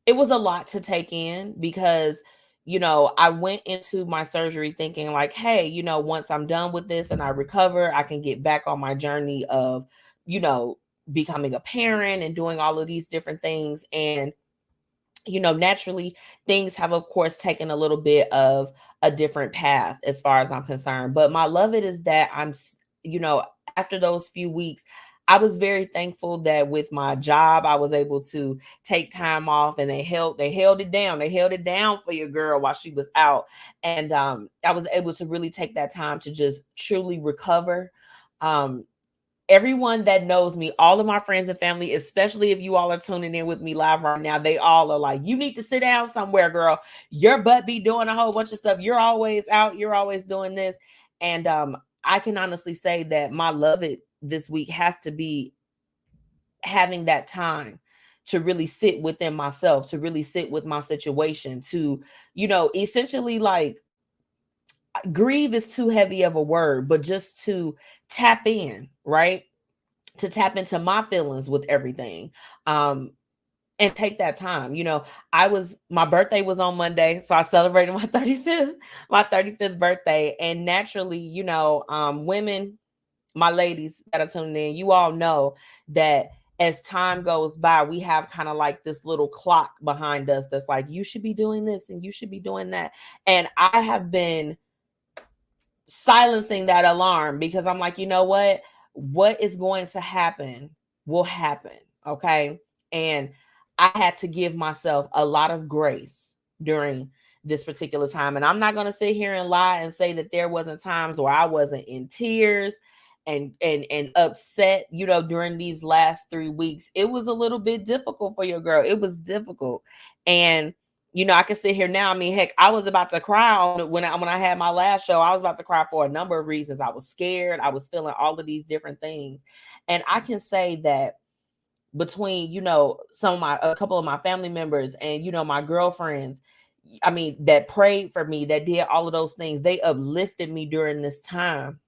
a lot to take in, because I went into my surgery thinking like, hey, once I'm done with this and I recover, I can get back on my journey of, becoming a parent and doing all of these different things. And, naturally things have, of course, taken a little bit of a different path as far as I'm concerned. But my love it is that I'm, after those few weeks, I was very thankful that with my job, I was able to take time off, and they held it down. They held it down for your girl while she was out. And I was able to really take that time to just truly recover. Everyone that knows me, all of my friends and family, especially if you all are tuning in with me live right now, they all are like, you need to sit down somewhere, girl. Your butt be doing a whole bunch of stuff. You're always out. You're always doing this. And I can honestly say that my love it this week has to be having that time to really sit within myself, to really sit with my situation, to, essentially, like, grieve is too heavy of a word, but just to tap in, right? To tap into my feelings with everything. And take that time. My birthday was on Monday, so I celebrated my 35th birthday. And naturally, women, my ladies that are tuning in, you all know that as time goes by, we have kind of like this little clock behind us that's like, you should be doing this and you should be doing that. And I have been silencing that alarm because I'm like, you know what is going to happen will happen. Okay. And I had to give myself a lot of grace during this particular time. And I'm not going to sit here and lie and say that there wasn't times where I wasn't in tears and upset, during these last 3 weeks. It was a little bit difficult for your girl. It was difficult. And I can sit here now. I mean, heck, I was about to cry when I had my last show. I was about to cry for a number of reasons. I was scared. I was feeling all of these different things. And I can say that between, a couple of my family members and, my girlfriends, I mean, that prayed for me, that did all of those things, they uplifted me during this time.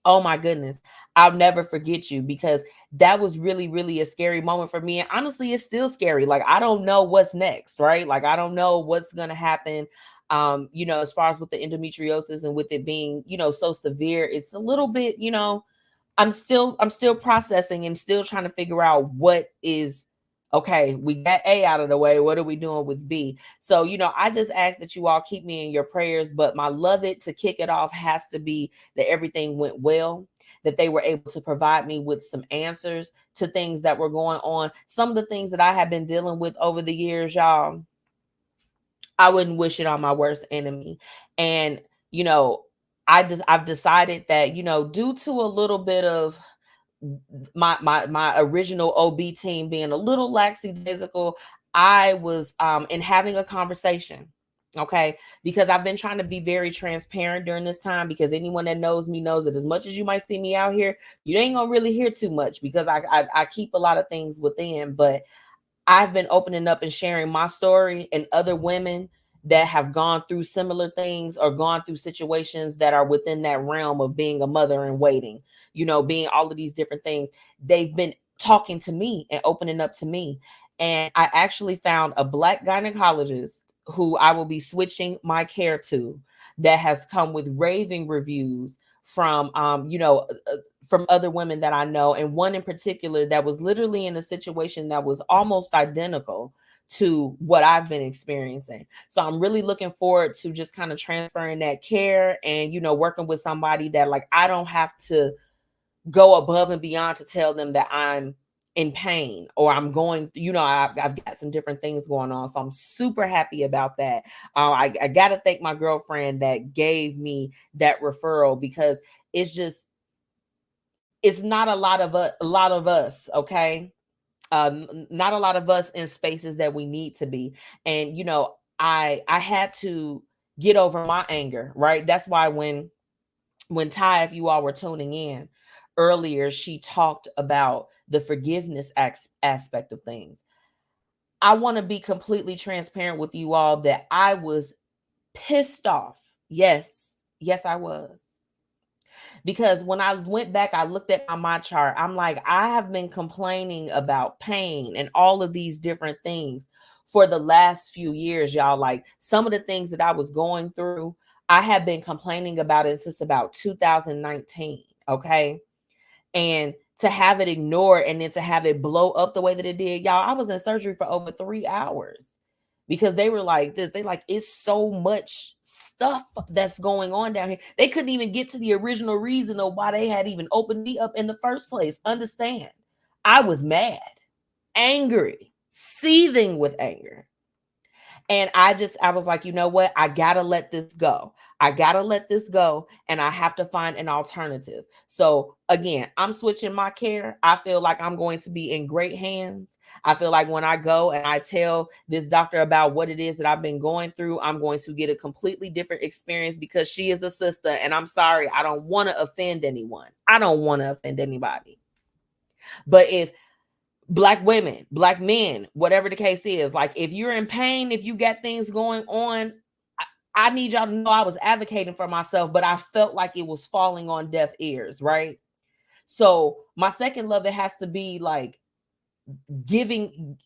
Oh my goodness. I'll never forget you, because that was really, really a scary moment for me. And honestly, it's still scary. Like, I don't know what's next, right? Like, I don't know what's going to happen. As far as with the endometriosis and with it being, so severe, it's a little bit, I'm still processing and still trying to figure out what is okay. We got A out of the way. What are we doing with B? So, I just ask that you all keep me in your prayers, but my love it to kick it off has to be that everything went well, that they were able to provide me with some answers to things that were going on. Some of the things that I have been dealing with over the years, y'all, I wouldn't wish it on my worst enemy. And, I've decided that, due to a little bit of my original OB team being a little lackadaisical, I was in having a conversation. Okay. Because I've been trying to be very transparent during this time, because anyone that knows me knows that as much as you might see me out here, you ain't gonna really hear too much, because I keep a lot of things within. But I've been opening up and sharing my story, and other women that have gone through similar things or gone through situations that are within that realm of being a mother and waiting, being all of these different things. They've been talking to me and opening up to me. And I actually found a Black gynecologist who I will be switching my care to, that has come with raving reviews from, from other women that I know. And one in particular that was literally in a situation that was almost identical to what I've been experiencing. So I'm really looking forward to just kind of transferring that care and, working with somebody that, like, I don't have to go above and beyond to tell them that I'm in pain or I'm going, I've got some different things going on. So I'm super happy about that. I got to thank my girlfriend that gave me that referral, because it's not a lot of us. Okay. Not a lot of us in spaces that we need to be. And, I had to get over my anger, right? That's why when Ty, if you all were tuning in earlier, she talked about the forgiveness aspect of things. I want to be completely transparent with you all that I was pissed off. Yes, I was. Because when I went back, I looked at my chart. I'm like, I have been complaining about pain and all of these different things for the last few years, y'all. Like, some of the things that I was going through, I have been complaining about it since about 2019. Okay. And to have it ignored and then to have it blow up the way that it did, y'all, I was in surgery for over 3 hours because they were like this. They like, it's so much stuff that's going on down here. They couldn't even get to the original reason of why they had even opened me up in the first place. Understand, I was mad, angry, seething with anger. And I was like, you know what? I got to let this go. I got to let this go, and I have to find an alternative. So again, I'm switching my care. I feel like I'm going to be in great hands. I feel like when I go and I tell this doctor about what it is that I've been going through, I'm going to get a completely different experience because she is a sister. And I'm sorry, I don't want to offend anyone. I don't want to offend anybody. But if Black women, Black men, whatever the case is, like if you're in pain, if you got things going on, I need y'all to know I was advocating for myself, but I felt like it was falling on deaf ears, right? So my second love, it has to be like giving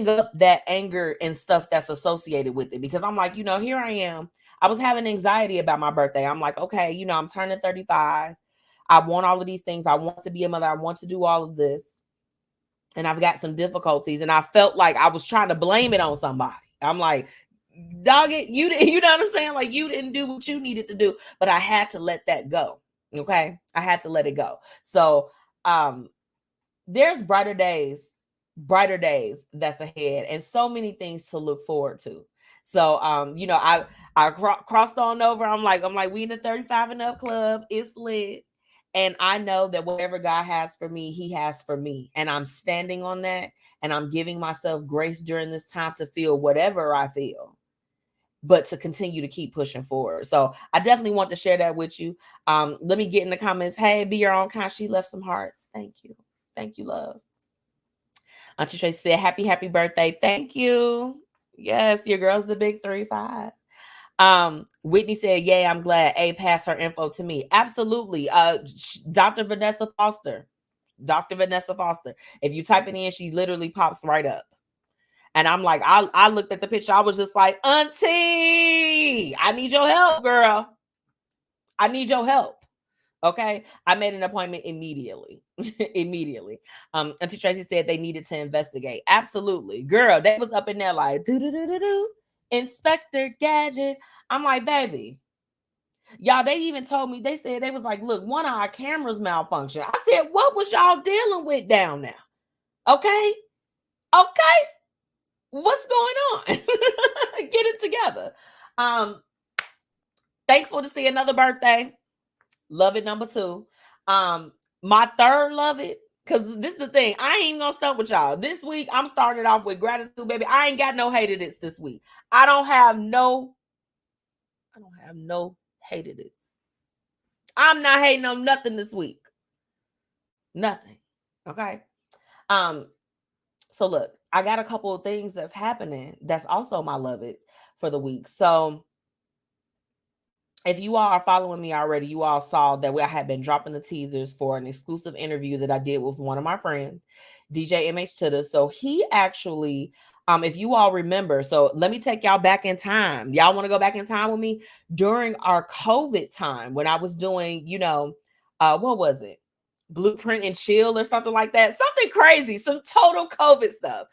up that anger and stuff that's associated with it. Because I'm like, you know, here I am. I was having anxiety about my birthday. I'm like, okay, you know, I'm turning 35. I want all of these things. I want to be a mother. I want to do all of this. And I've got some difficulties, and I felt like I was trying to blame it on somebody. I'm like, dog it, you know what I'm saying? Like, you didn't do what you needed to do, but I had to let that go. Okay. I had to let it go. So, there's brighter days that's ahead, and so many things to look forward to. So, you know, I crossed on over. I'm like, we in the 35 and up club. It's lit. And I know that whatever God has for me, he has for me. And I'm standing on that. And I'm giving myself grace during this time to feel whatever I feel, but to continue to keep pushing forward. So I definitely want to share that with you. Let me get in the comments. Hey, be your own kind. She left some hearts. Thank you. Thank you, love. Auntie Tracy said, happy birthday. Thank you. Yes, your girl's the big 3-5. Whitney said, yay, I'm glad A passed her info to me. Absolutely. Dr. Vanessa Foster. If you type it in, she literally pops right up. And I'm like, I looked at the picture. I was just like, Auntie, I need your help, girl. I need your help. Okay. I made an appointment immediately. Auntie Tracy said they needed to investigate. Absolutely. Girl, they was up in there like, do. Inspector Gadget. I'm like, baby, y'all, they even told me, they said, they was like, look, one of our cameras malfunctioned. I said, what was y'all dealing with down there? Okay. What's going on? Get it together. Thankful to see another birthday. Love it, number 2. My third love it, because this is the thing. I ain't even gonna stunt with y'all. This week, I'm starting off with gratitude, baby. I ain't got no hated it's this week. I don't have no hated it's. I'm not hating on nothing this week. Nothing. Okay. So look, I got a couple of things that's happening. That's also my love it for the week. So if you all are following me already, you all saw that I had been dropping the teasers for an exclusive interview that I did with one of my friends, DJ MzMetchi. So he actually, if you all remember, so let me take y'all back in time. Y'all want to go back in time with me? During our COVID time, when I was doing, you know, what was it? Blueprint and Chill or something like that. Something crazy, some total COVID stuff.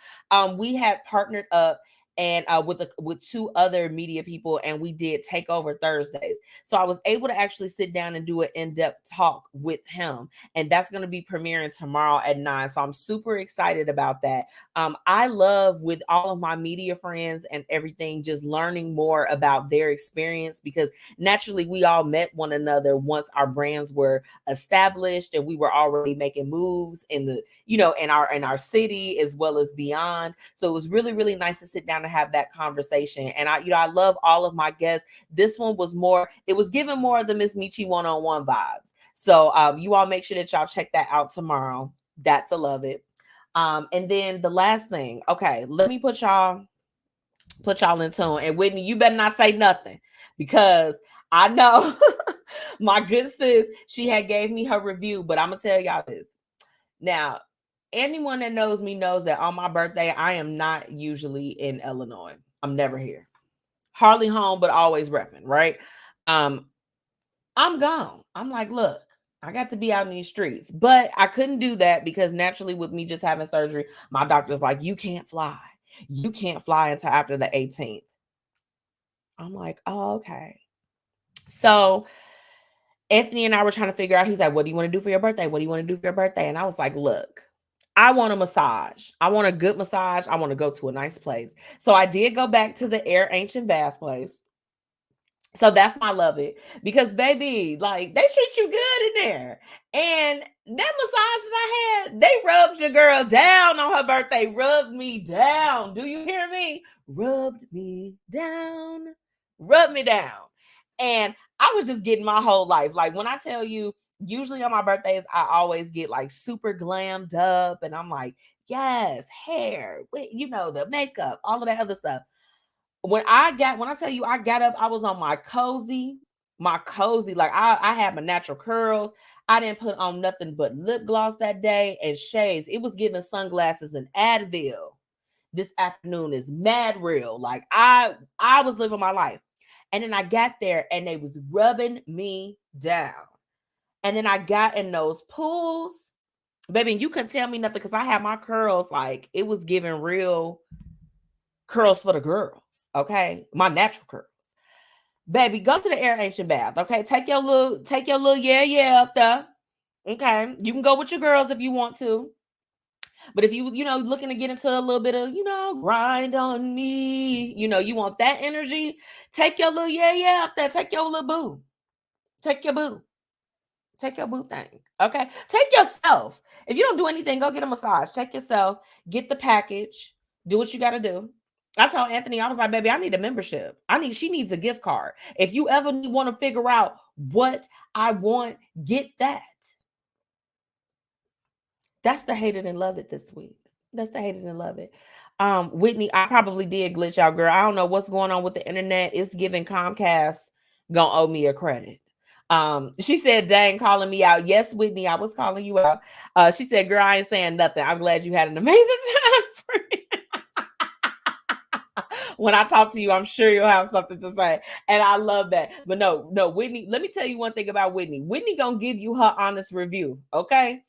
We had partnered up and with 2 other media people, and we did Takeover Thursdays. So I was able to actually sit down and do an in-depth talk with him, and that's going to be premiering tomorrow at 9. So I'm super excited about that. I love, with all of my media friends and everything, just learning more about their experience, because naturally we all met one another once our brands were established and we were already making moves in the, you know, in our city as well as beyond. So it was really, really nice to sit down and have that conversation. And I love all of my guests. This one was more, it was giving more of the MzMetchi one-on-one vibes. So you all make sure that y'all check that out tomorrow. That's a love it. And then the last thing, okay, let me put y'all in tune. And Whitney, you better not say nothing, because I know my good sis, she had gave me her review, but I'm gonna tell y'all this. Now, anyone that knows me knows that on my birthday, I am not usually in Illinois. I'm never here. Hardly home, but always repping, right? I'm gone. I'm like, look, I got to be out in these streets, but I couldn't do that because naturally with me just having surgery, my doctor's like, you can't fly. You can't fly until after the 18th. I'm like, oh, okay. So Anthony and I were trying to figure out, he's like, what do you want to do for your birthday? What do you want to do for your birthday? And I was like, look, I want a massage. I want a good massage. I want to go to a nice place. So I did go back to the Air Ancient Bath place. So that's my love it, because baby, like, they treat you good in there. And that massage that I had, they rubbed your girl down on her birthday, rubbed me down. Do you hear me? Rubbed me down, rubbed me down. And I was just getting my whole life. Like, when I tell you, usually on my birthdays, I always get like super glammed up, and I'm like, yes, hair, you know, the makeup, all of that other stuff. When I tell you I got up, I was on my cozy, like I had my natural curls. I didn't put on nothing but lip gloss that day and shades. It was giving sunglasses and Advil. This afternoon is mad real. Like I was living my life. And then I got there and they was rubbing me down. And then I got in those pools. Baby, you couldn't tell me nothing because I had my curls, like it was giving real curls for the girls. Okay, my natural curls. Baby, go to the Air Ancient Bath. Okay, take your little yeah up there. Okay, you can go with your girls if you want to, but if you looking to get into a little bit of grind on me, you want that energy, take your little yeah up there. Take your little boo. Take your boo. Take your boo thing. Okay, take yourself. If you don't do anything, go get a massage. Take yourself. Get the package. Do what you got to do. I told Anthony, I was like, baby, I need a membership. She needs a gift card. If you ever want to figure out what I want, get that. That's the hate it and love it this week. That's the hate it and love it. Whitney, I probably did glitch out, girl. I don't know what's going on with the internet. It's giving Comcast gonna owe me a credit. She said, dang, calling me out. Yes, Whitney, I was calling you out. She said, girl, I ain't saying nothing. I'm glad you had an amazing time. When I talk to you, I'm sure you'll have something to say. And I love that. But no, Whitney, let me tell you one thing about Whitney. Whitney gonna give you her honest review, okay?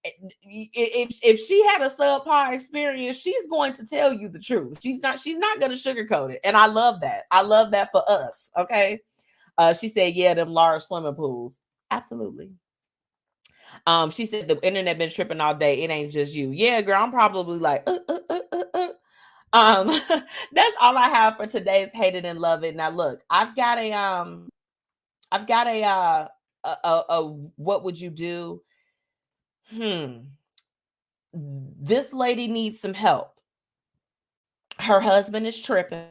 If she had a subpar experience, she's going to tell you the truth. She's not gonna sugarcoat it. And I love that. I love that for us, okay? She said, yeah, them large swimming pools. Absolutely. She said the internet been tripping all day. It ain't just you. Yeah, girl, I'm probably like, that's all I have for today's Hate It and Love It. Now look, I've got a what would you do? This lady needs some help. Her husband is tripping.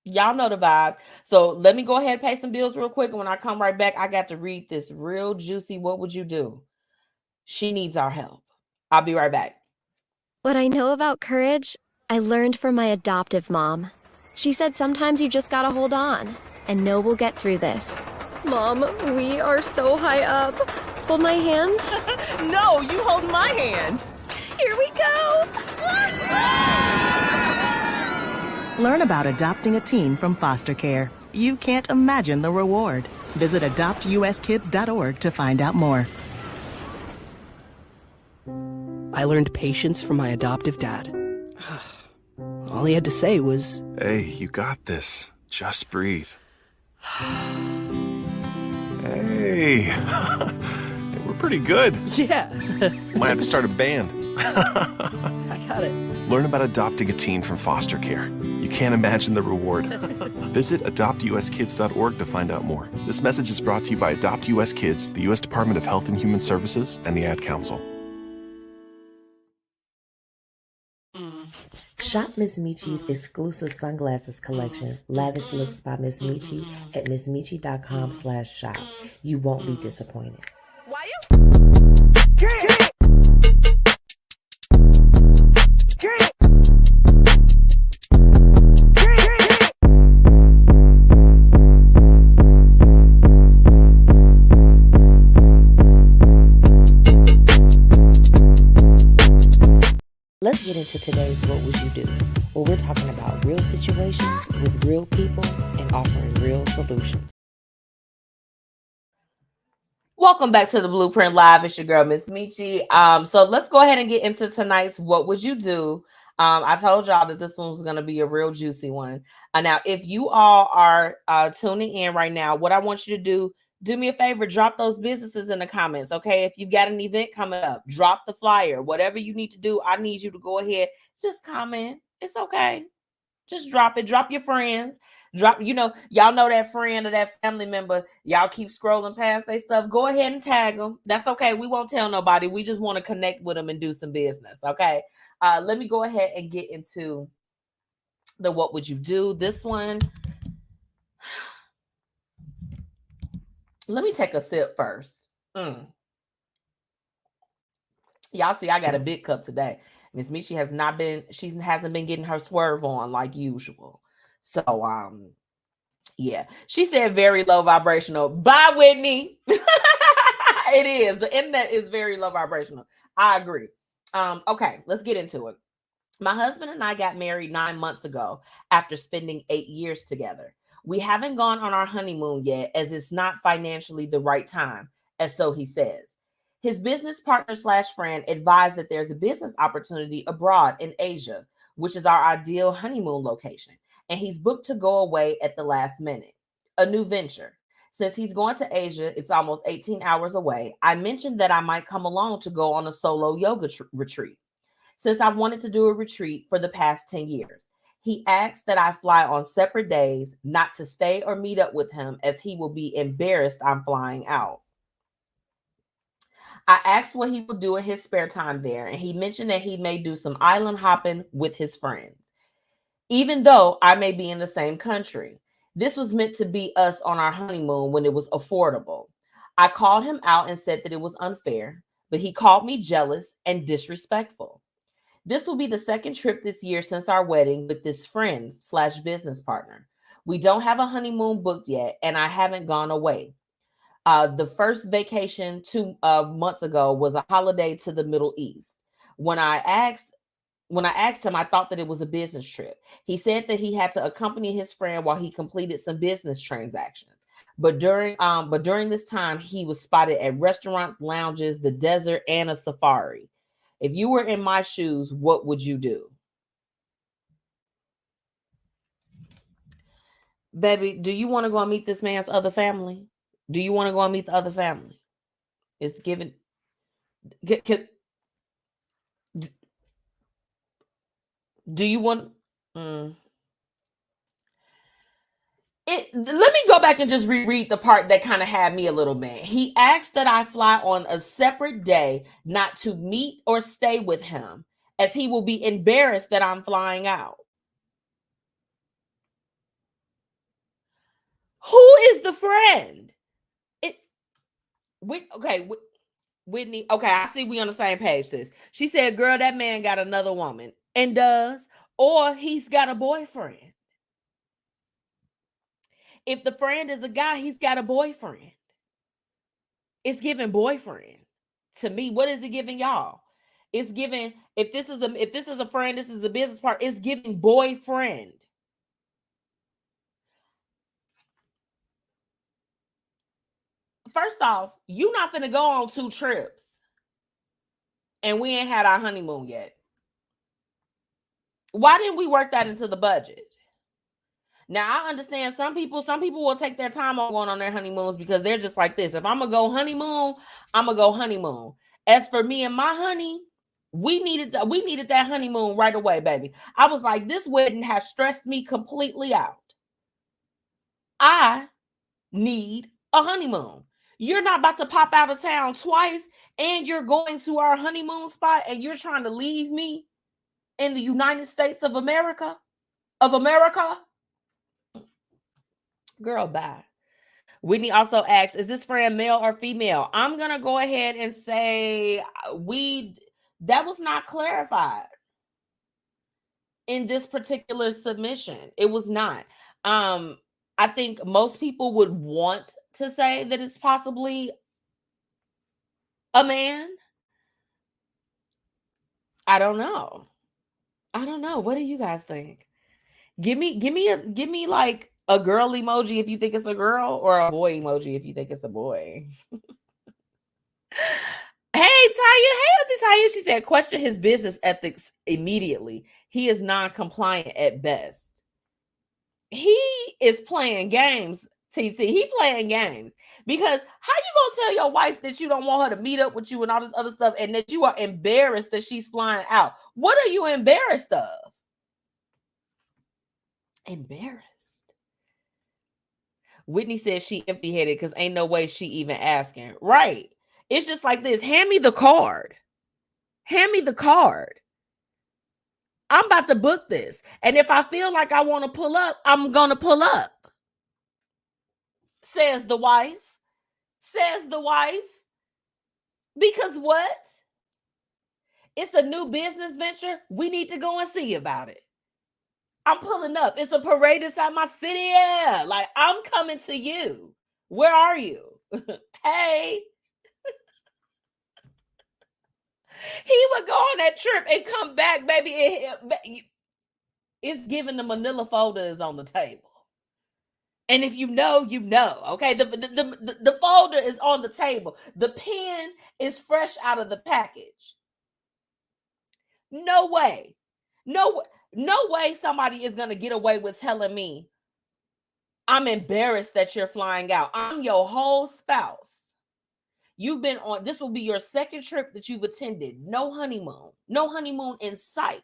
Y'all know the vibes. So let me go ahead and pay some bills real quick. And when I come right back, I got to read this real juicy what would you do? She needs our help. I'll be right back. What I know about courage, I learned from my adoptive mom. She said sometimes you just gotta hold on and know we'll get through this. Mom, we are so high up. Hold my hand. No, you hold my hand. Here we go. Learn about adopting a teen from foster care. You can't imagine the reward. Visit adoptuskids.org to find out more. I learned patience from my adoptive dad. All he had to say was, "Hey, you got this. Just breathe." Hey, we're pretty good. Yeah. Might have to start a band. I got it. Learn about adopting a teen from foster care. You can't imagine the reward. Visit adoptuskids.org to find out more. This message is brought to you by Adopt US Kids, the U.S. Department of Health and Human Services, and the Ad Council. Shop MzMetchi's exclusive sunglasses collection, Lavish Looks by MzMetchi, at MzMetchi.com/shop. You won't be disappointed. Why you? Let's get into today's What Would You Do? Where we're talking about real situations with real people and offering real solutions. Welcome back to the Blueprint Live. It's your girl, MzMetchi. So let's go ahead and get into tonight's What Would You Do? I told y'all that this one was going to be a real juicy one. Now, if you all are tuning in right now, what I want you to do me a favor, drop those businesses in the comments, okay? If you got an event coming up, drop the flyer, whatever you need to do. I need you to go ahead, just comment. It's okay. Just drop it. Drop your friends. Drop, y'all know that friend or that family member. Y'all keep scrolling past their stuff. Go ahead and tag them. That's okay. We won't tell nobody. We just want to connect with them and do some business, okay? Let me go ahead and get into the what would you do. This one, let me take a sip first. Y'all see, I got a big cup today. MzMetchi hasn't been getting her swerve on like usual. So, yeah, she said very low vibrational. Bye, Whitney. It is. The internet is very low vibrational. I agree. Okay, let's get into it. My husband and I got married 9 months ago after spending 8 years together. We haven't gone on our honeymoon yet as it's not financially the right time, as so he says. His business partner / friend advised that there's a business opportunity abroad in Asia, which is our ideal honeymoon location, and he's booked to go away at the last minute. A new venture. Since he's going to Asia, it's almost 18 hours away. I mentioned that I might come along to go on a solo yoga retreat, since I've wanted to do a retreat for the past 10 years. He asked that I fly on separate days, not to stay or meet up with him, as he will be embarrassed I'm flying out. I asked what he would do in his spare time there, and he mentioned that he may do some island hopping with his friends, even though I may be in the same country. This was meant to be us on our honeymoon when it was affordable. I called him out and said that it was unfair, but he called me jealous and disrespectful. This will be the second trip this year since our wedding with this friend / business partner. We don't have a honeymoon booked yet, and I haven't gone away. The first vacation 2 months ago was a holiday to the Middle East. When I asked him, I thought that it was a business trip. He said that he had to accompany his friend while he completed some business transactions. But during this time, he was spotted at restaurants, lounges, the desert, and a safari. If you were in my shoes, what would you do? Baby, do you want to go and meet this man's other family? Do you want to go and meet the other family? It's given. Do you want? Let me go back and just reread the part that kind of had me a little mad. He asked that I fly on a separate day, not to meet or stay with him, as he will be embarrassed that I'm flying out. Who is the friend? Whitney. Okay, I see we on the same page, sis. She said, girl, that man got another woman and does, or he's got a boyfriend. If the friend is a guy, he's got a boyfriend. It's giving boyfriend to me. What is it giving y'all? It's giving, if this is a friend, this is a business partner, it's giving boyfriend. First off, you not finna go on 2 trips and we ain't had our honeymoon yet. Why didn't we work that into the budget? Now, I understand some people will take their time on going on their honeymoons because they're just like this. If I'm going to go honeymoon, I'm going to go honeymoon. As for me and my honey, we needed that honeymoon right away, baby. I was like, this wedding has stressed me completely out. I need a honeymoon. You're not about to pop out of town twice and you're going to our honeymoon spot and you're trying to leave me in the United States of America? Girl, bye. Whitney also asks, is this friend male or female? I'm going to go ahead and say that was not clarified in this particular submission. It was not. I think most people would want to say that it's possibly a man. I don't know. What do you guys think? Give me like a girl emoji if you think it's a girl, or a boy emoji if you think it's a boy. Hey, Taya. Hey, Tanya, she said, question his business ethics immediately. He is non-compliant at best. He is playing games, TT. He playing games. Because how you gonna tell your wife that you don't want her to meet up with you and all this other stuff, and that you are embarrassed that she's flying out? What are you embarrassed of? Embarrassed. Whitney says she empty-headed because ain't no way she even asking. Right. It's just like this. Hand me the card. Hand me the card. I'm about to book this. And if I feel like I want to pull up, I'm going to pull up. Says the wife. Says the wife. Because what? It's a new business venture. We need to go and see about it. I'm pulling up. It's a parade inside my city. Yeah. Like, I'm coming to you. Where are you? Hey. He would go on that trip and come back, baby. It's giving the manila folder is on the table. And if you know, you know. Okay. The folder is on the table. The pen is fresh out of the package. No way. No way somebody is going to get away with telling me I'm embarrassed that you're flying out. I'm your whole spouse. You've been on, this will be your second trip that you've attended. No honeymoon. No honeymoon in sight.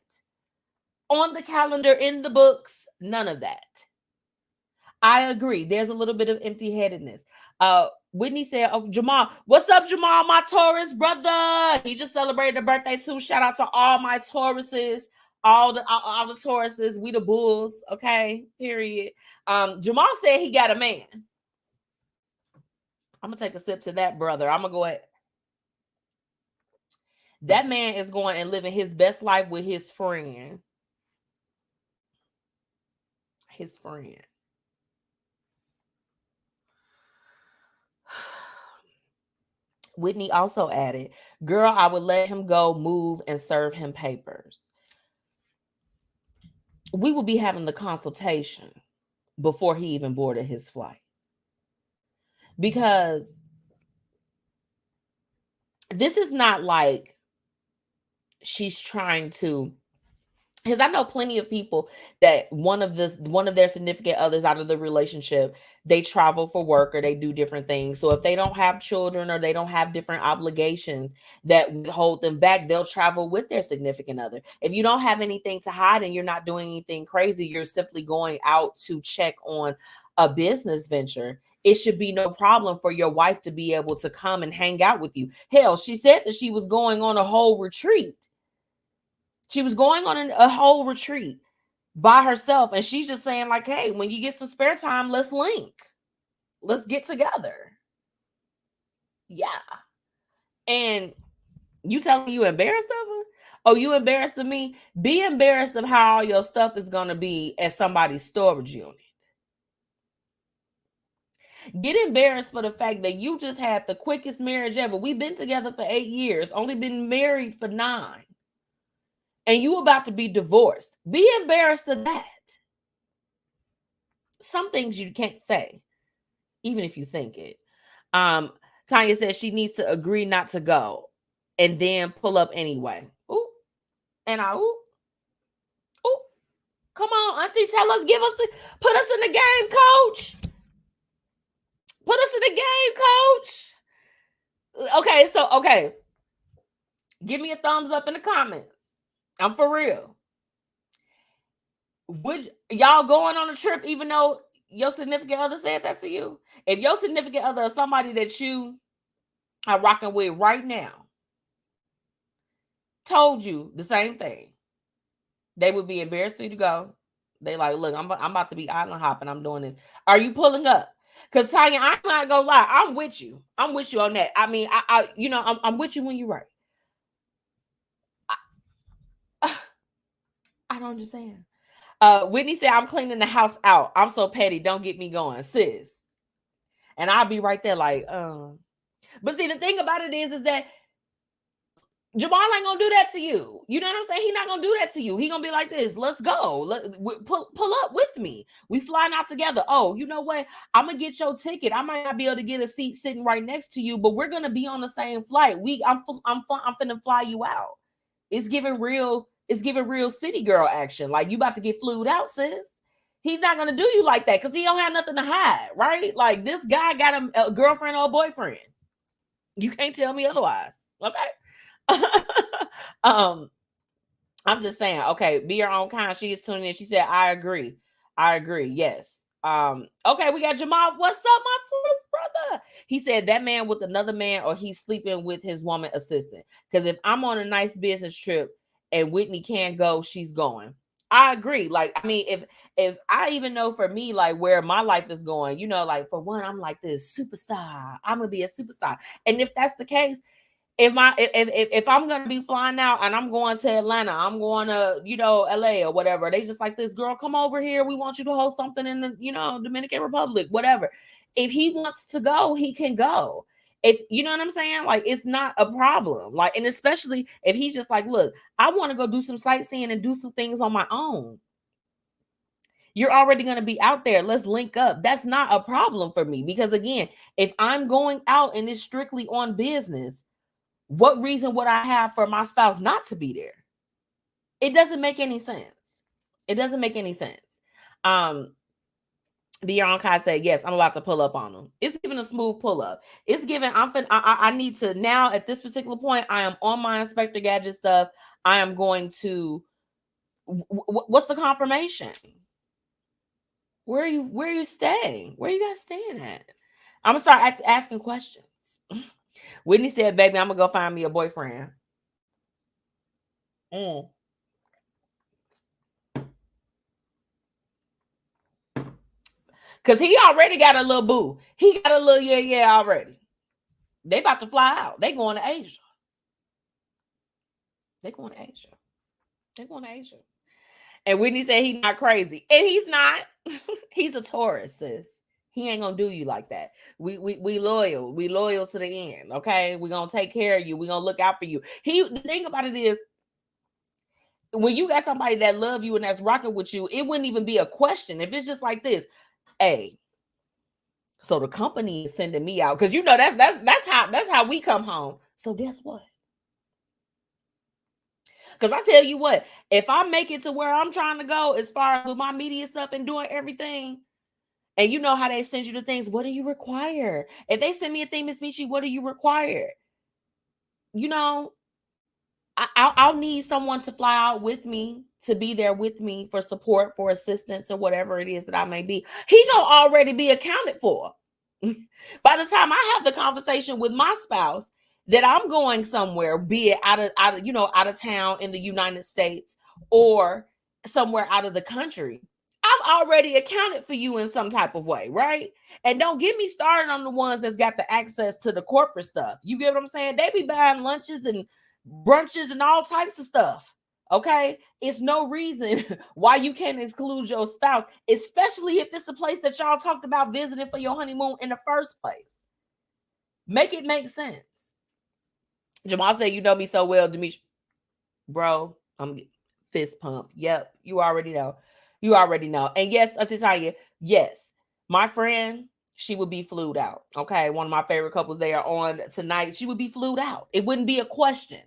On the calendar, in the books, none of that. I agree. There's a little bit of empty-headedness. Whitney said, oh, Jamal, what's up, Jamal, my Taurus brother? He just celebrated a birthday too. Shout out to all my Tauruses, all the Tauruses. We the bulls, okay? Period. Jamal said he got a man. I'm going to take a sip to that, brother. I'm going to go ahead. That man is going and living his best life with his friend. His friend. Whitney also added, girl, I would let him go, move, and serve him papers. We would be having the consultation before he even boarded his flight. Because this is not like she's trying to, because I know plenty of people that one of their significant others out of the relationship, they travel for work or they do different things. So if they don't have children or they don't have different obligations that hold them back, they'll travel with their significant other. If you don't have anything to hide and you're not doing anything crazy, you're simply going out to check on a business venture, it should be no problem for your wife to be able to come and hang out with you. Hell, she said that she was going on a whole retreat. She was going on a whole retreat by herself. And she's just saying like, hey, when you get some spare time, let's link. Let's get together. Yeah. And you telling me you embarrassed of her? Oh, you embarrassed of me? Be embarrassed of how all your stuff is going to be at somebody's storage unit. Get embarrassed for the fact that you just had the quickest marriage ever. We've been together for 8 years, only been married for 9. And you about to be divorced. Be embarrassed of that. Some things you can't say, even if you think it. Tanya says she needs to agree not to go and then pull up anyway. Ooh. And ooh. Come on, Auntie, tell us, put us in the game, coach. Put us in the game, coach. Okay. Give me a thumbs up in the comments. I'm for real. Would y'all going on a trip even though your significant other said that to you? If your significant other is somebody that you are rocking with right now, told you the same thing, they would be embarrassed for you to go. They like, look, I'm about to be island hopping. I'm doing this. Are you pulling up? Because Tanya, I'm not gonna lie. I'm with you. I'm with you on that. I mean, I'm with you when you're right. I don't understand. Whitney said, I'm cleaning the house out. I'm so petty. Don't get me going, sis. And I'll be right there like, But see, the thing about it is that Jamal ain't gonna do that to you. You know what I'm saying? He's not gonna do that to you. He gonna be like this. Let's go. Pull up with me. We flying out together. Oh, you know what? I'm gonna get your ticket. I might not be able to get a seat sitting right next to you, but we're gonna be on the same flight. I'm finna fly you out. It's giving real city girl action. Like, you about to get flued out, sis. He's not gonna do you like that because he don't have nothing to hide, right? Like, this guy got a girlfriend or a boyfriend. You can't tell me otherwise. Okay. I'm just saying, okay, be your own kind. She is tuning in. She said, I agree. Yes. Okay, we got Jamal. What's up, my Taurus brother? He said that man with another man, or he's sleeping with his woman assistant. Because if I'm on a nice business trip and Whitney can't go, she's going. I agree. Like, I mean, if I even know for me, like, where my life is going, you know, like, for one, I'm like this superstar. I'm gonna be a superstar. And if that's the case, if I'm gonna be flying out and I'm going to Atlanta, I'm going to, you know, LA or whatever, they just like, this girl, come over here. We want you to host something in the, you know, Dominican Republic, whatever. If he wants to go, he can go. If you know what I'm saying, like, it's not a problem. Like, and especially if he's just like, look, I want to go do some sightseeing and do some things on my own. You're already going to be out there. Let's link up. That's not a problem for me, because again, if I'm going out and it's strictly on business, what reason would I have for my spouse not to be there? It doesn't make any sense. It doesn't make any sense. Bianca said, yes, I'm about to pull up on him. It's given a smooth pull up. It's given, I need to now at this particular point, I am on my Inspector Gadget stuff. I am going to, what's the confirmation? Where are you staying? Where are you guys staying at? I'm gonna start asking questions. Whitney said, baby, I'm gonna go find me a boyfriend. Because he already got a little boo. He got a little yeah already. They about to fly out. They going to Asia. And Whitney said he's not crazy. And he's not. He's a Taurus, sis. He ain't gonna do you like that. We loyal. We loyal to the end. Okay, we're gonna take care of you. We're gonna look out for you. The thing about it is, when you got somebody that love you and that's rocking with you, it wouldn't even be a question. If it's just like this, hey, so the company is sending me out, because you know that's how we come home. So guess what? Because I tell you what, if I make it to where I'm trying to go, as far as with my media stuff and doing everything, and you know how they send you the things, what do you require? If they send me a thing, MzMetchi, what do you require? You know, I'll need someone to fly out with me, to be there with me for support, for assistance, or whatever it is that I may be. He gonna already be accounted for. By the time I have the conversation with my spouse that I'm going somewhere, be it out of town in the United States or somewhere out of the country, I've already accounted for you in some type of way, right? And don't get me started on the ones that's got the access to the corporate stuff. You get what I'm saying? They be buying lunches and brunches and all types of stuff. Okay, it's no reason why you can't exclude your spouse, especially if it's a place that y'all talked about visiting for your honeymoon in the first place. Make it make sense. Jamal said, you know me so well, Demetri. Bro, I'm fist pump. Yep, you already know. And yes, Atitaya, yes, my friend, she would be flued out. Okay, one of my favorite couples they are on tonight, she would be flued out. It wouldn't be a question.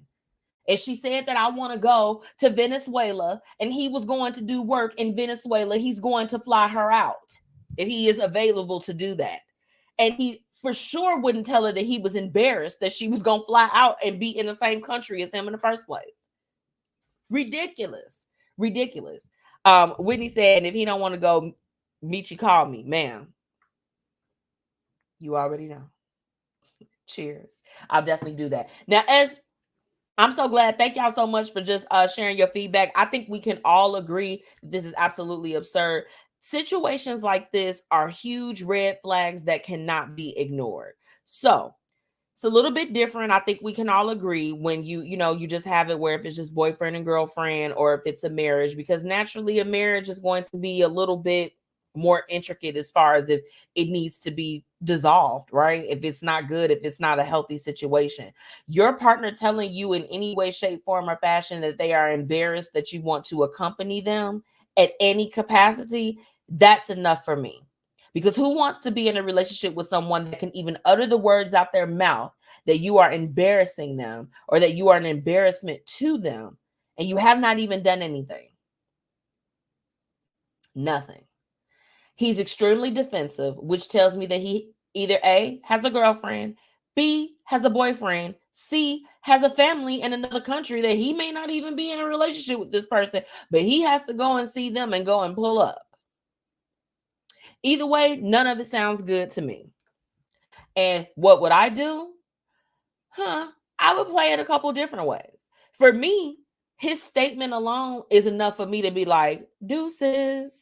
If she said that I want to go to Venezuela and he was going to do work in Venezuela, he's going to fly her out if he is available to do that. And he for sure wouldn't tell her that he was embarrassed that she was going to fly out and be in the same country as him in the first place. Ridiculous. Whitney said, and if he don't want to go, Mechi, call me. Ma'am, you already know. Cheers. I'll definitely do that. Now, as I'm so glad. Thank y'all so much for just sharing your feedback. I think we can all agree this is absolutely absurd. Situations like this are huge red flags that cannot be ignored. So it's a little bit different. I think we can all agree when you just have it where if it's just boyfriend and girlfriend or if it's a marriage, because naturally a marriage is going to be a little bit more intricate as far as if it needs to be dissolved, right? If it's not good, if it's not a healthy situation, your partner telling you in any way, shape, form, or fashion that they are embarrassed that you want to accompany them at any capacity, that's enough for me. Because who wants to be in a relationship with someone that can even utter the words out their mouth that you are embarrassing them or that you are an embarrassment to them and you have not even done anything? Nothing. He's extremely defensive, which tells me that he either A, has a girlfriend, B, has a boyfriend, C, has a family in another country that he may not even be in a relationship with this person, but he has to go and see them and go and pull up. Either way, none of it sounds good to me. And what would I do? I would play it a couple different ways. For me, his statement alone is enough for me to be like, deuces.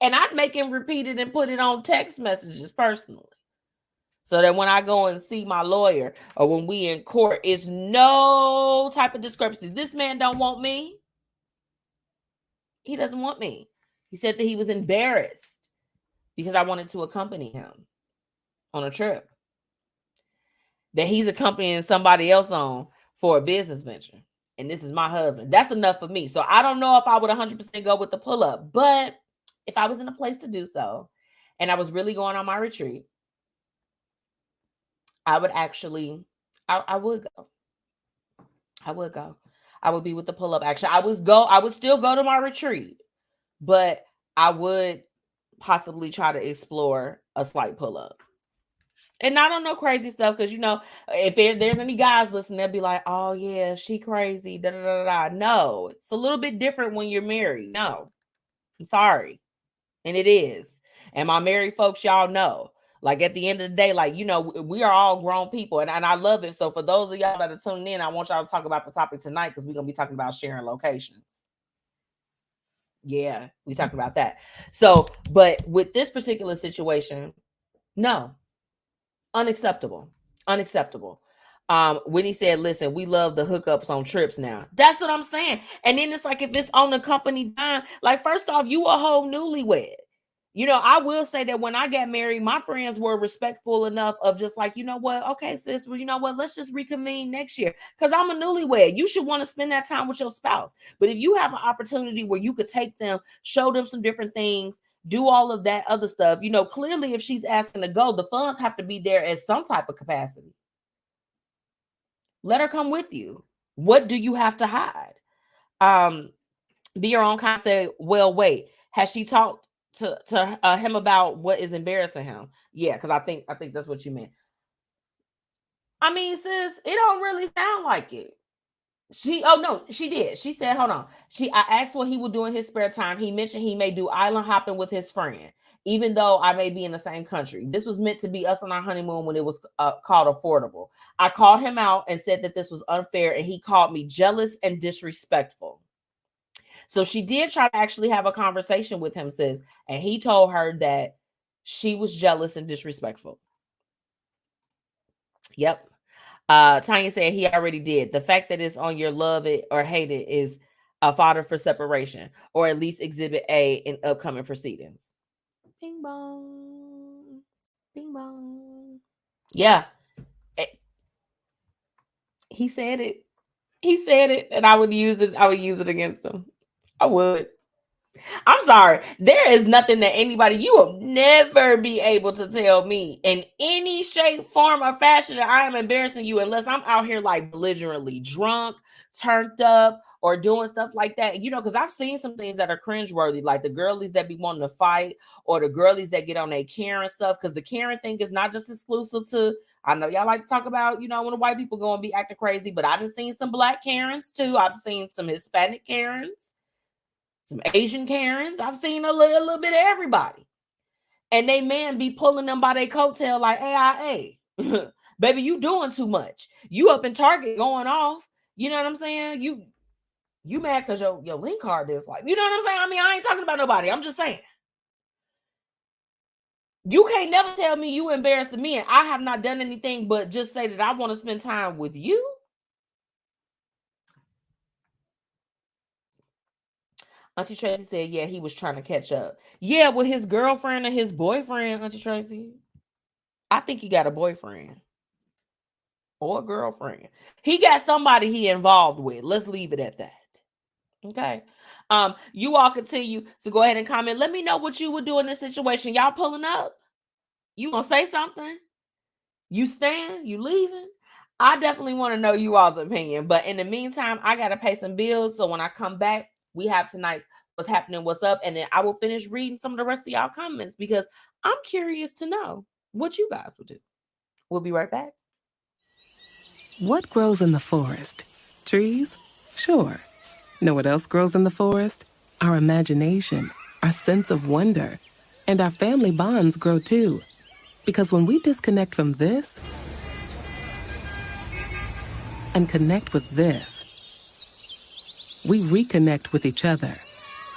And I'd make him repeat it and put it on text messages personally. So that when I go and see my lawyer or when we in court, it's no type of discrepancy. This man don't want me. He doesn't want me. He said that he was embarrassed because I wanted to accompany him on a trip that he's accompanying somebody else on for a business venture. And this is my husband. That's enough for me. So I don't know if I would 100% go with the pull-up, but if I was in a place to do so, and I was really going on my retreat, I would actually, I would go. I would go. I would be with the pull-up action. I would still go to my retreat, but I would possibly try to explore a slight pull-up. And not on no crazy stuff, because, you know, if there's any guys listening, they'll be like, oh, yeah, she crazy, da-da-da-da. No, it's a little bit different when you're married. No, I'm sorry. And it is. And my married folks, y'all know. Like, at the end of the day, like, you know, we are all grown people. And I love it. So for those of y'all that are tuning in, I want y'all to talk about the topic tonight because we're going to be talking about sharing locations. Yeah, we talked about that. So, but with this particular situation, no. Unacceptable. Unacceptable. When he said, listen, we love the hookups on trips now. That's what I'm saying. And then it's like, if it's on the company dime, like, first off, you a whole newlywed. You know, I will say that when I got married, my friends were respectful enough of just like, you know what? Okay, sis, well, you know what? Let's just reconvene next year. Because I'm a newlywed. You should want to spend that time with your spouse. But if you have an opportunity where you could take them, show them some different things, do all of that other stuff, you know, clearly if she's asking to go, the funds have to be there at some type of capacity. Let her come with you. What do you have to hide? Be your own kind. Say, well, wait, has she talked to him about what is embarrassing him? Yeah, because I think that's what you meant. I mean, sis, it don't really sound like it. She did. She said, hold on. I asked what he would do in his spare time. He mentioned he may do island hopping with his friend, even though I may be in the same country. This was meant to be us on our honeymoon when it was called affordable. I called him out and said that this was unfair, and he called me jealous and disrespectful. So she did try to actually have a conversation with him, sis, and he told her that she was jealous and disrespectful. Yep. Tanya said he already did. The fact that it's on your love it or hate it is a fodder for separation, or at least exhibit A in upcoming proceedings. Bing bong. Bing bong. Yeah. He said it. He said it, and I would use it. I would use it against him. I would. I'm sorry. There is nothing that you will never be able to tell me in any shape, form, or fashion that I am embarrassing you unless I'm out here like belligerently drunk, turned up, or doing stuff like that. You know, because I've seen some things that are cringeworthy, like the girlies that be wanting to fight or the girlies that get on their Karen stuff. Because the Karen thing is not just exclusive to, I know y'all like to talk about, you know, when the white people go and be acting crazy, but I've seen some black Karens too. I've seen some Hispanic Karens, some Asian Karens. I've seen a little bit of everybody. And they man be pulling them by their coattail like, AIA. Baby, you doing too much. You up in Target going off. You know what I'm saying? You mad because your link card is like, you know what I'm saying? I mean, I ain't talking about nobody. I'm just saying. You can't never tell me you embarrassed me and I have not done anything but just say that I want to spend time with you. Auntie Tracy said, yeah, he was trying to catch up. Yeah, with his girlfriend and his boyfriend, Auntie Tracy. I think he got a boyfriend or a girlfriend. He got somebody he involved with. Let's leave it at that. Okay. You all continue to go ahead and comment. Let me know what you would do in this situation. Y'all pulling up? You gonna say something? You staying? You leaving? I definitely want to know you all's opinion. But in the meantime, I gotta pay some bills. So when I come back, we have tonight's What's Happening, What's Up, and then I will finish reading some of the rest of y'all comments because I'm curious to know what you guys would do. We'll be right back. What grows in the forest? Trees? Sure. Know what else grows in the forest? Our imagination, our sense of wonder, and our family bonds grow too. Because when we disconnect from this and connect with this, we reconnect with each other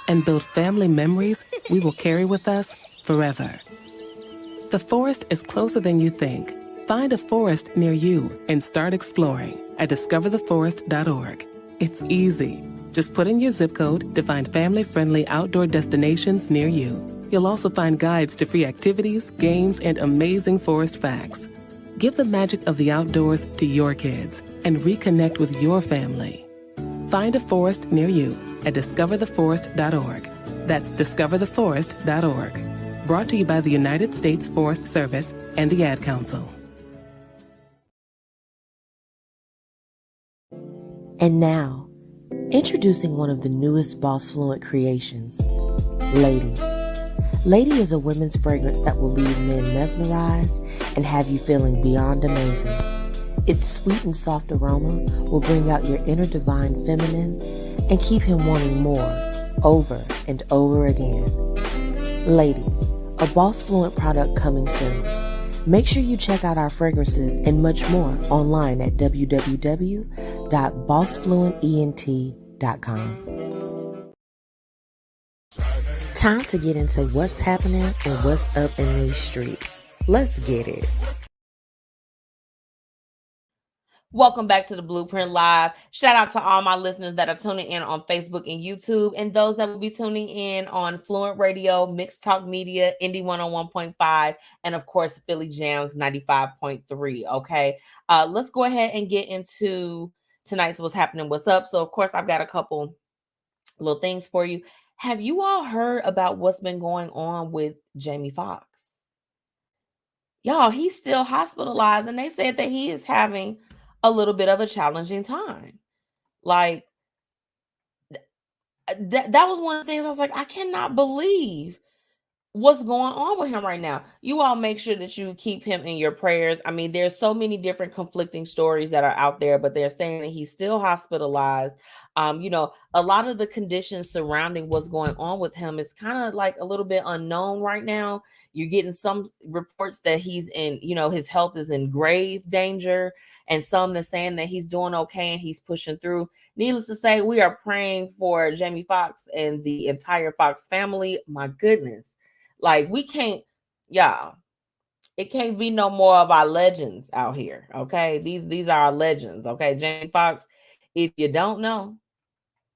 and build family memories we will carry with us forever. The forest is closer than you think. Find a forest near you and start exploring at discovertheforest.org. It's easy. Just put in your zip code to find family-friendly outdoor destinations near you. You'll also find guides to free activities, games, and amazing forest facts. Give the magic of the outdoors to your kids and reconnect with your family. Find a forest near you at discovertheforest.org. That's discovertheforest.org. Brought to you by the United States Forest Service and the Ad Council. And now, introducing one of the newest BossFluent creations, Lady. Lady is a women's fragrance that will leave men mesmerized and have you feeling beyond amazing. Its sweet and soft aroma will bring out your inner divine feminine and keep him wanting more, over and over again. Lady, a BossFluent product coming soon. Make sure you check out our fragrances and much more online at www.bossfluentent.com. Time to get into what's happening and what's up in these streets. Let's get it. Welcome back to the Blueprint Live. Shout out to all my listeners that are tuning in on Facebook and YouTube, and those that will be tuning in on Fluent Radio, Mixed Talk Media, Indie 101.5, and of course, Philly Jams 95.3. Okay, let's go ahead and get into tonight's What's Happening, What's Up. So, of course, I've got a couple little things for you. Have you all heard about what's been going on with Jamie Foxx? Y'all, he's still hospitalized, and they said that he is having a little bit of a challenging time. Like, that was one of the things I was like, I cannot believe what's going on with him right now. You all make sure that you keep him in your prayers. I mean, there's so many different conflicting stories that are out there, but they're saying that he's still hospitalized. A lot of the conditions surrounding what's going on with him is kind of like a little bit unknown right now. You're getting some reports that he's in, his health is in grave danger, and some that's saying that he's doing okay and he's pushing through. Needless to say, we are praying for Jamie Foxx and the entire Foxx family. My goodness. Like, we can't, y'all, it can't be no more of our legends out here, okay? These are our legends, okay? Jamie Foxx, if you don't know,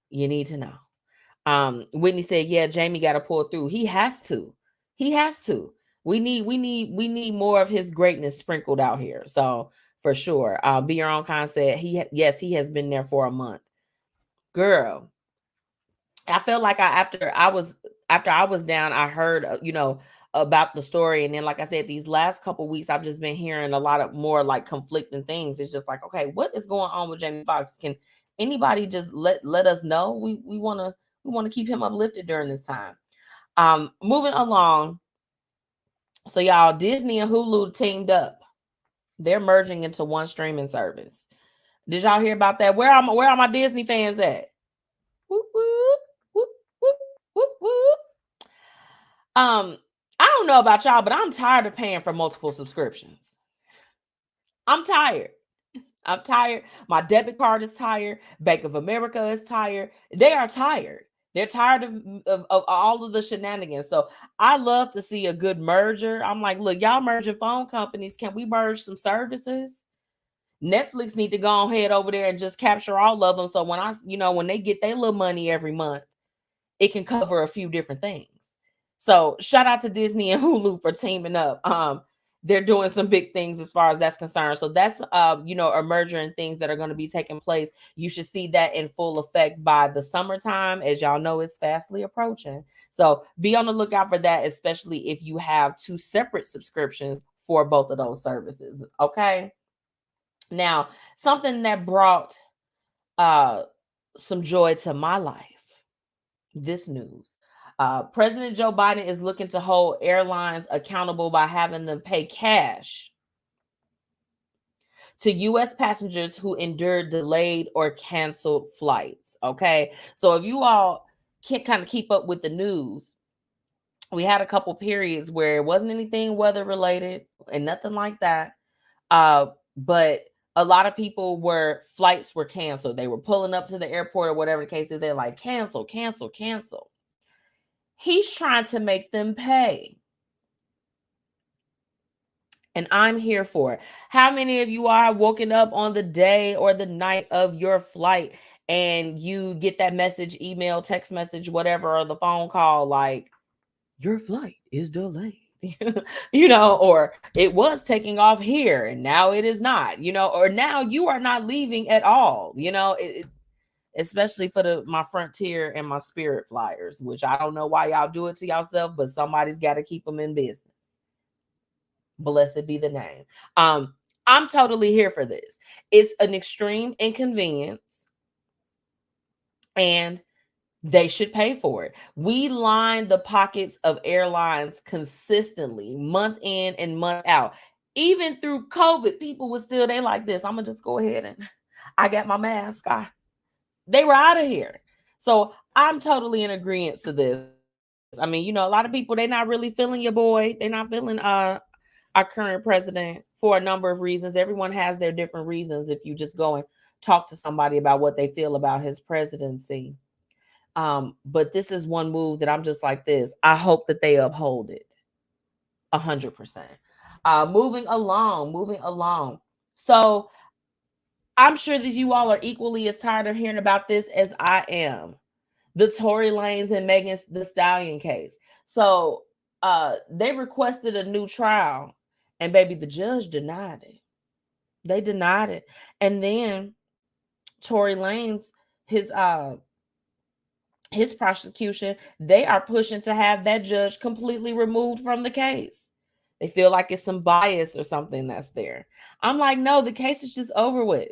you need to know. Whitney said, yeah, Jamie got to pull through. He has to. We need more of his greatness sprinkled out here. So, for sure. Be Your Own Kind said, he has been there for a month. Girl, I felt like after I was down, I heard, about the story. And then, like I said, these last couple weeks, I've just been hearing a lot of more like conflicting things. It's just like, okay, what is going on with Jamie Foxx? Can anybody just let us know? We want to keep him uplifted during this time. Moving along. So y'all, Disney and Hulu teamed up. They're merging into one streaming service. Did y'all hear about that? Where are my Disney fans at? Whoop, whoop, whoop, whoop, whoop, whoop. I don't know about y'all, but I'm tired of paying for multiple subscriptions. I'm tired. My debit card is tired. Bank of America is tired. They are tired. They're tired of all of the shenanigans. So I love to see a good merger. I'm like, look, y'all merging phone companies. Can we merge some services? Netflix need to go ahead over there and just capture all of them. So when when they get their little money every month, it can cover a few different things. So shout out to Disney and Hulu for teaming up. They're doing some big things as far as that's concerned. So that's a merger and things that are going to be taking place. You should see that in full effect by the summertime. As y'all know, it's fastly approaching. So be on the lookout for that, especially if you have 2 separate subscriptions for both of those services. Okay. Now, something that brought some joy to my life, this news. President Joe Biden is looking to hold airlines accountable by having them pay cash to U.S. passengers who endured delayed or canceled flights. Okay. So if you all can't kind of keep up with the news, we had a couple periods where it wasn't anything weather related and nothing like that. But a lot of people flights were canceled. They were pulling up to the airport or whatever the case is. They're like, cancel. He's trying to make them pay. And I'm here for it. How many of you are woken up on the day or the night of your flight and you get that message, email, text message, whatever, or the phone call, like, your flight is delayed, or it was taking off here and now it is not, or now you are not leaving at all, especially for my Frontier and my Spirit flyers, which I don't know why y'all do it to yourself, but somebody's got to keep them in business. Blessed be the name. I'm totally here for this. It's an extreme inconvenience and they should pay for it. We line the pockets of airlines consistently, month in and month out. Even through COVID, people were still, they like this. I'm going to just go ahead and I got my mask. They were out of here. So I'm totally in agreement to this. I mean, a lot of people, they're not really feeling your boy. They're not feeling our current president for a number of reasons. Everyone has their different reasons if you just go and talk to somebody about what they feel about his presidency. But this is one move that I'm just like this. I hope that they uphold it 100%. Moving along. So I'm sure that you all are equally as tired of hearing about this as I am. The Tory Lanez and Megan Thee Stallion case. So they requested a new trial and baby, the judge denied it. They denied it. And then Tory Lanez, his prosecution, they are pushing to have that judge completely removed from the case. They feel like it's some bias or something that's there. I'm like, no, the case is just over with.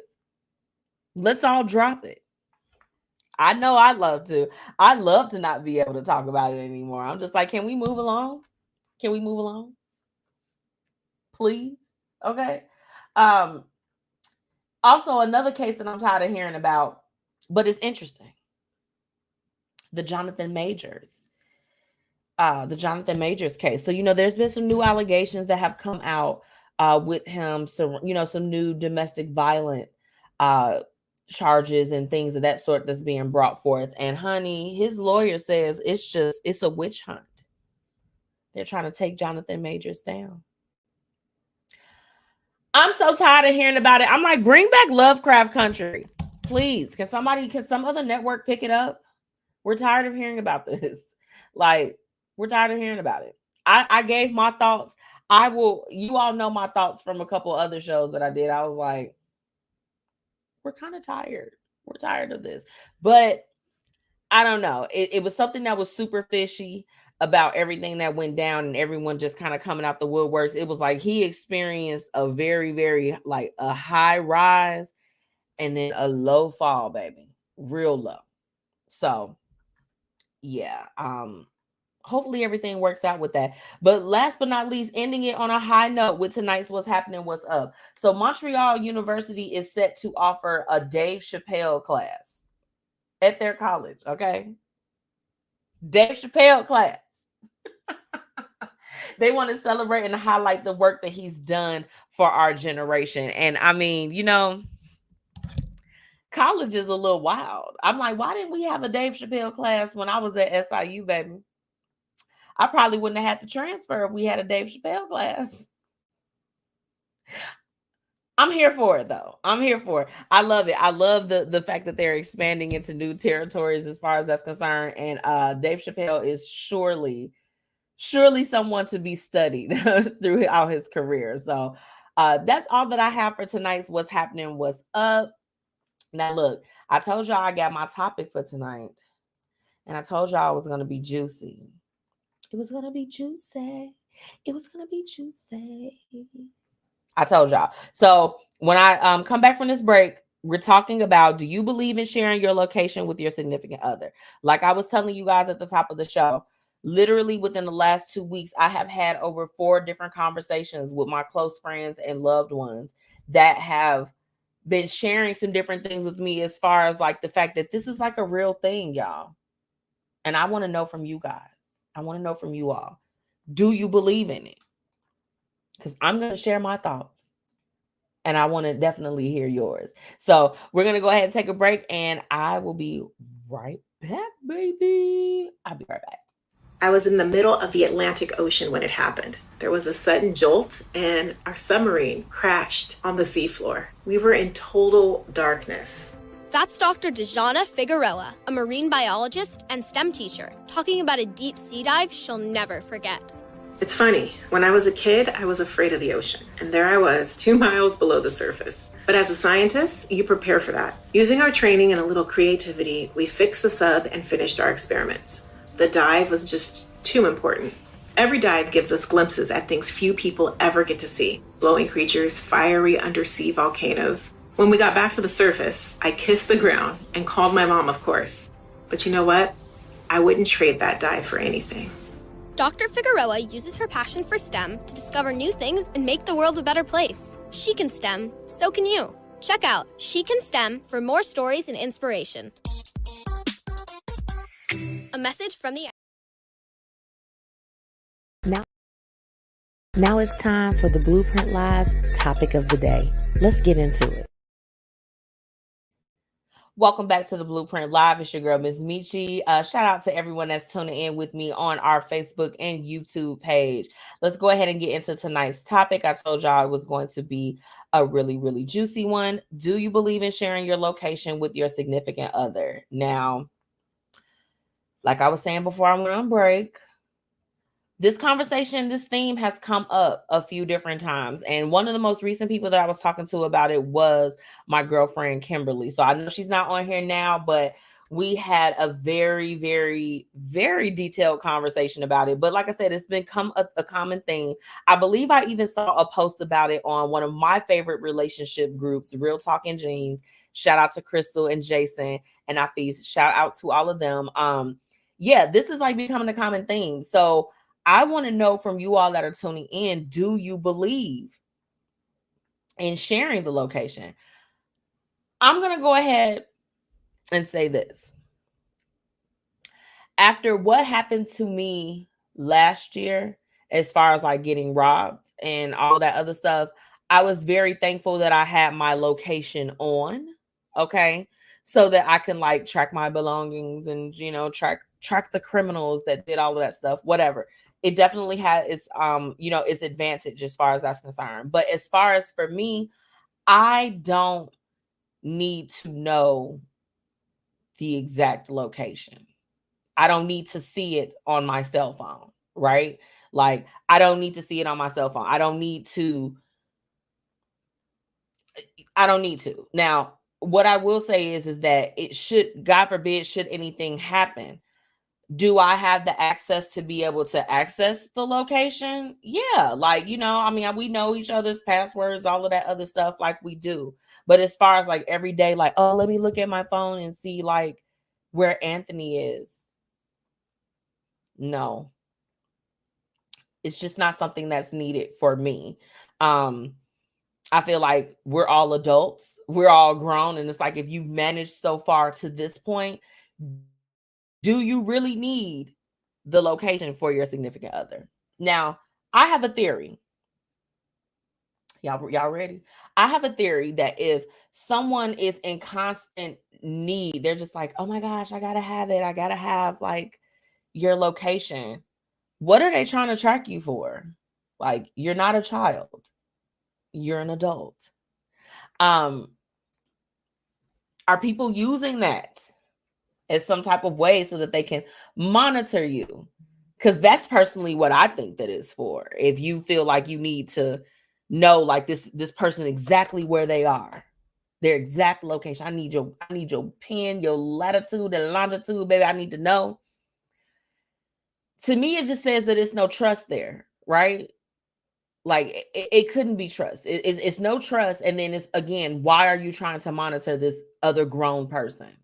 Let's all drop it. I know I'd love to. I'd love to not be able to talk about it anymore. I'm just like, can we move along? Can we move along? Please? Okay. Also, another case that I'm tired of hearing about, but it's interesting. The Jonathan Majors case. So, there's been some new allegations that have come out with him. So, some new domestic violence charges and things of that sort that's being brought forth. And honey, his lawyer says it's a witch hunt. They're trying to take Jonathan Majors down. I'm so tired of hearing about it. I'm like, bring back Lovecraft Country. Please. Can some other network pick it up? We're tired of hearing about this. Like, we're tired of hearing about it. I gave my thoughts. You all know my thoughts from a couple other shows that I did. I was like, we're kind of tired. We're tired of this. But I don't know. It was something that was super fishy about everything that went down and everyone just kind of coming out the woodworks. It was like he experienced a very, very like a high rise and then a low fall, baby. Real low. So yeah. Hopefully everything works out with that. But last but not least, ending it on a high note with tonight's What's Happening, What's Up. So Montreal University is set to offer a Dave Chappelle class at their college. Okay. Dave Chappelle class. They want to celebrate and highlight the work that he's done for our generation. And I mean, college is a little wild. I'm like, why didn't we have a Dave Chappelle class when I was at SIU, baby? I probably wouldn't have had to transfer if we had a Dave Chappelle class. I'm here for it though. I'm here for it. I love it. I love the fact that they're expanding into new territories as far as that's concerned. And Dave Chappelle is surely someone to be studied throughout his career. So that's all that I have for tonight's What's Happening, What's Up. Now look, I told y'all I got my topic for tonight. And I told y'all it was going to be juicy. It was going to be juicy. It was going to be juicy. I told y'all. So when I come back from this break, we're talking about, do you believe in sharing your location with your significant other? Like I was telling you guys at the top of the show, literally within the last 2 weeks, I have had over 4 different conversations with my close friends and loved ones that have been sharing some different things with me as far as like the fact that this is like a real thing, y'all. And I want to know from you guys. I want to know from you all. Do you believe in it? Because I'm going to share my thoughts. And I want to definitely hear yours. So we're going to go ahead and take a break. And I will be right back, baby. I'll be right back. I was in the middle of the Atlantic Ocean when it happened. There was a sudden jolt and our submarine crashed on the seafloor. We were in total darkness. That's Dr. Dejana Figueroa, a marine biologist and STEM teacher, talking about a deep sea dive she'll never forget. It's funny, when I was a kid, I was afraid of the ocean. And there I was, 2 miles below the surface. But as a scientist, you prepare for that. Using our training and a little creativity, we fixed the sub and finished our experiments. The dive was just too important. Every dive gives us glimpses at things few people ever get to see. Glowing creatures, fiery undersea volcanoes. When we got back to the surface, I kissed the ground and called my mom, of course. But you know what? I wouldn't trade that dive for anything. Dr. Figueroa uses her passion for STEM to discover new things and make the world a better place. She can STEM, so can you. Check out She Can STEM for more stories and inspiration. A message from the... Now it's time for the Blueprint Live's topic of the day. Let's get into it. Welcome back to the Blueprint Live. It's your girl, MzMetchi. Shout out to everyone that's tuning in with me on our Facebook and YouTube page. Let's go ahead and get into tonight's topic. I told y'all it was going to be a really, really juicy one. Do you believe in sharing your location with your significant other? Now, like I was saying before I went on break, this conversation, this theme has come up a few different times. And one of the most recent people that I was talking to about it was my girlfriend, Kimberly. So I know she's not on here now, but we had a very, very, very detailed conversation about it. But like I said, it's become a common thing. I believe I even saw a post about it on one of my favorite relationship groups, Real Talking Jeans. Shout out to Crystal and Jason and Afis. Shout out to all of them. Yeah, this is like becoming a common thing. So I want to know from you all that are tuning in, do you believe in sharing the location? I'm going to go ahead and say this. After what happened to me last year, as far as like getting robbed and all that other stuff, I was very thankful that I had my location on, okay? So that I can like track my belongings and, you know, track the criminals that did all of that stuff, whatever. It definitely had its, its advantage as far as that's concerned. But as far as for me, I don't need to know the exact location. I don't need to see it on my cell phone, right? Like, I don't need to see it on my cell phone. I don't need to. Now, what I will say is that it should, God forbid, should anything happen, do I have the access to be able to access the location? Yeah. Like, you know, I mean, we know each other's passwords, all of that other stuff like we do. But as far as like every day, like, oh, let me look at my phone and see like where Anthony is. No. It's just not something that's needed for me. I feel like we're all adults. We're all grown. And it's like, if you've managed so far to this point, do you really need the location for your significant other? Now, I have a theory. Y'all ready? I have a theory that if someone is in constant need, they're just like, oh my gosh, I gotta have it. I gotta have like your location. What are they trying to track you for? Like, you're not a child. You're an adult. Are people using that as some type of way so that they can monitor you? Because that's personally what I think that is for. If you feel like you need to know like this person exactly where they are, their exact location. I need your pin, your latitude and longitude, baby. I need to know. To me, it just says that it's no trust there, right? Like it couldn't be trust. It's no trust. And then it's, again, why are you trying to monitor this other grown person?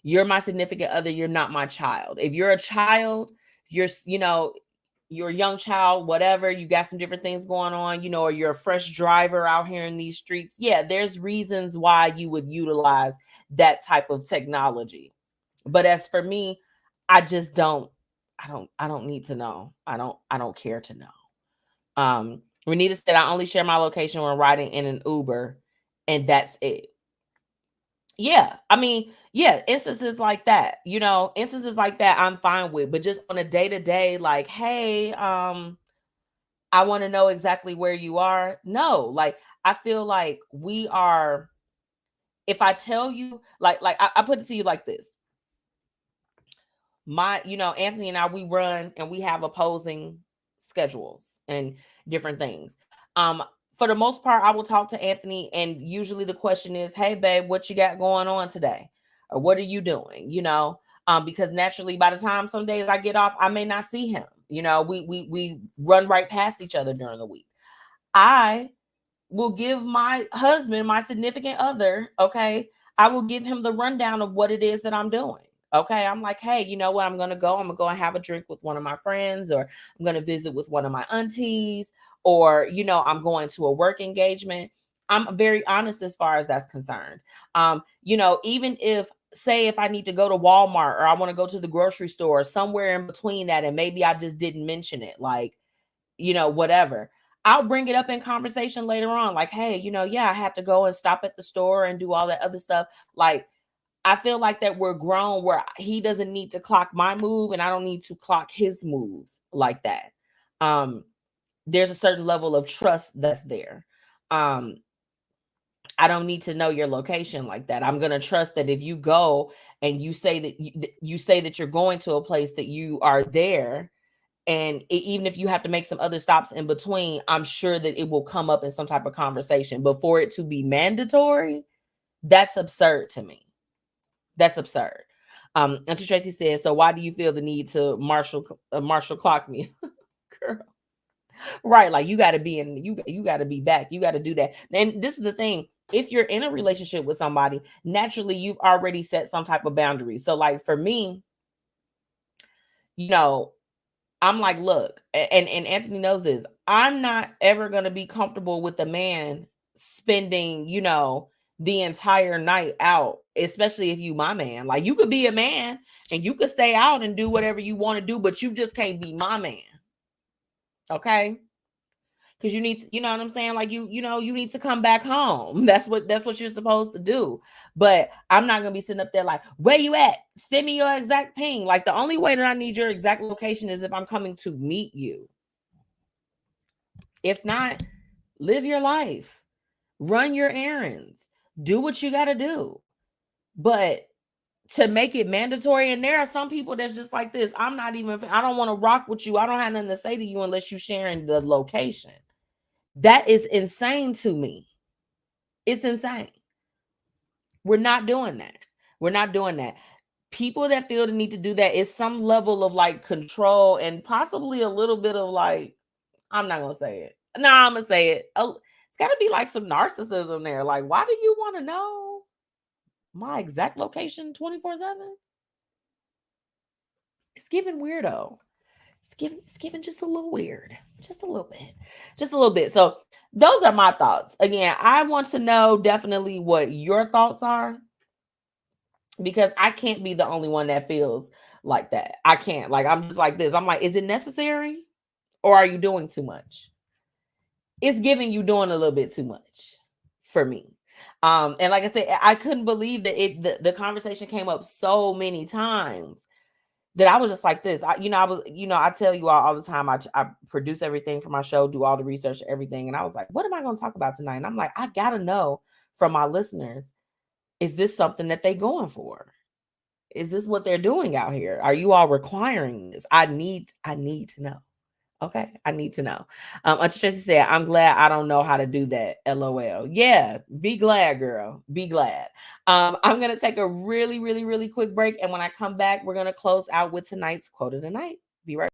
You're my significant other. You're not my child. If you're a child, you're a young child, whatever, you got some different things going on, or you're a fresh driver out here in these streets. Yeah, there's reasons why you would utilize that type of technology. But as for me, I just don't need to know. I don't care to know. Renita said, I only share my location when riding in an Uber, and that's it. Yeah, I mean, yeah, instances like that, I'm fine with, but just on a day-to-day, like, hey, I want to know exactly where you are. No, like, I feel like we are, if I tell you, like I put it to you like this. Anthony and I, we run and we have opposing schedules and different things. For the most part, I will talk to Anthony, and usually the question is, hey, babe, what you got going on today? Or what are you doing? Because naturally, by the time some days I get off, I may not see him. We run right past each other during the week. I will give my husband, my significant other, okay, I will give him the rundown of what it is that I'm doing. Okay, I'm like, hey, you know what? I'm going to go and have a drink with one of my friends, or I'm going to visit with one of my aunties, or, I'm going to a work engagement. I'm very honest as far as that's concerned. Even if I need to go to Walmart, or I want to go to the grocery store, somewhere in between that, and maybe I just didn't mention it, like, whatever, I'll bring it up in conversation later on. Like, hey, yeah, I had to go and stop at the store and do all that other stuff. Like, I feel like that we're grown where he doesn't need to clock my move and I don't need to clock his moves like that. There's a certain level of trust that's there. I don't need to know your location like that. I'm going to trust that if you go and you say that you're going to a place, that you are there. And even if you have to make some other stops in between, I'm sure that it will come up in some type of conversation. But for it to be mandatory, that's absurd to me. That's absurd. Auntie Tracy says, so why do you feel the need to martial clock me? Girl. Right. Like, you got to be you got to be back. You got to do that. And this is the thing. If you're in a relationship with somebody, naturally, you've already set some type of boundary. So like for me, I'm like, look, and Anthony knows this. I'm not ever going to be comfortable with a man spending, the entire night out, especially if you my man. Like, you could be a man and you could stay out and do whatever you want to do, but you just can't be my man. Okay? Because you need to, you know what I'm saying? Like, you need to come back home. That's what you're supposed to do. But I'm not going to be sitting up there like, where you at? Send me your exact ping. Like, the only way that I need your exact location is if I'm coming to meet you. If not, live your life. Run your errands. Do what you got to do. But to make it mandatory, and there are some people that's just like this. I don't want to rock with you. I don't have nothing to say to you unless you're sharing the location. That is insane to me. It's insane. We're not doing that. We're not doing that. People that feel the need to do that is some level of like control and possibly a little bit of like, I'm not going to say it. No, I'm going to say it. It's got to be like some narcissism there. Like, why do you want to know my exact location 24/7? It's giving weirdo. It's giving just a little weird. Just a little bit. So those are my thoughts. Again, I want to know definitely what your thoughts are, because I can't be the only one that feels like that. I can't. Like, I'm just like this. I'm like, is it necessary, or are you doing too much? It's giving you doing a little bit too much for me. And like I said, I couldn't believe that the conversation came up so many times. that I was just like this. I tell you all the time, I produce everything for my show, do all the research, everything. And I was like, what am I going to talk about tonight? And I'm like, I got to know from my listeners, is this something that they going for? Is this what they're doing out here? Are you all requiring this? I need to know. Okay, I need to know. Auntie Tracy said, I'm glad I don't know how to do that. LOL. Yeah, be glad, girl. Be glad. I'm going to take a really, really, really quick break. And when I come back, we're going to close out with tonight's quote of the night. Be right back.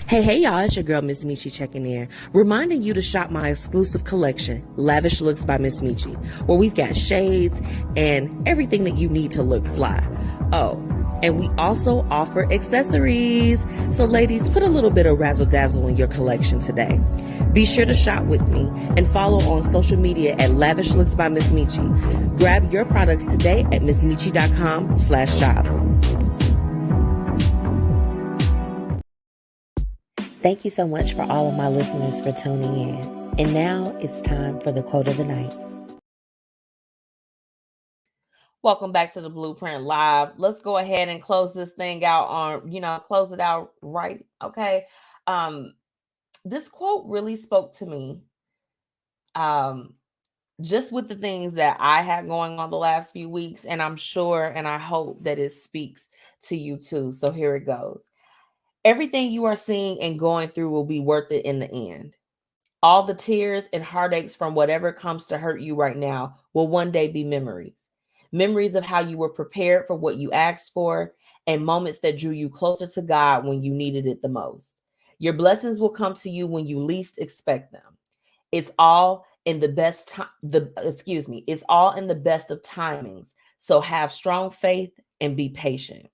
Hey, y'all, it's your girl, MzMetchi, checking in, reminding you to shop my exclusive collection, Lavish Looks by MzMetchi, where we've got shades and everything that you need to look fly. Oh, and we also offer accessories. So ladies, put a little bit of razzle dazzle in your collection today. Be sure to shop with me and follow on social media at Lavish Looks by MzMetchi. Grab your products today at MzMetchi.com/shop. Thank you so much for all of my listeners for tuning in. And now it's time for the quote of the night. Welcome back to the Blueprint Live. Let's go ahead and close this thing out on, close it out right. Okay. This quote really spoke to me. Just with the things that I had going on the last few weeks, and I'm sure and I hope that it speaks to you too. So here it goes. Everything you are seeing and going through will be worth it in the end. All the tears and heartaches from whatever comes to hurt you right now will one day be memories. Memories of how you were prepared for what you asked for and moments that drew you closer to God when you needed it the most. Your blessings will come to you when you least expect them. It's all in the best time. It's all in the best of timings. So have strong faith and be patient.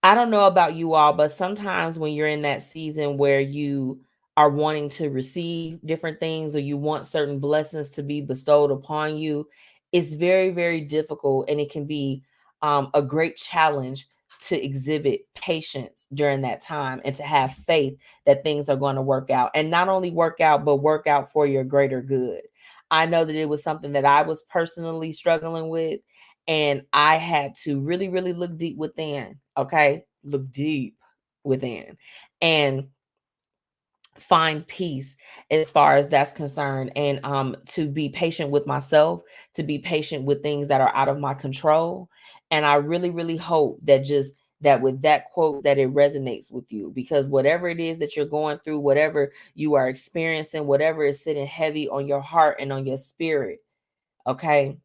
I don't know about you all, but sometimes when you're in that season where you are wanting to receive different things or you want certain blessings to be bestowed upon you, it's very, very difficult, and it can be a great challenge to exhibit patience during that time and to have faith that things are going to work out, and not only work out, but work out for your greater good. I know that it was something that I was personally struggling with, and I had to really, really look deep within. Okay. Look deep within and find peace as far as that's concerned, and to be patient with myself, to be patient with things that are out of my control. And I really, really hope that with that quote that it resonates with you, because whatever it is that you're going through, whatever you are experiencing, whatever is sitting heavy on your heart and on your spirit, okay,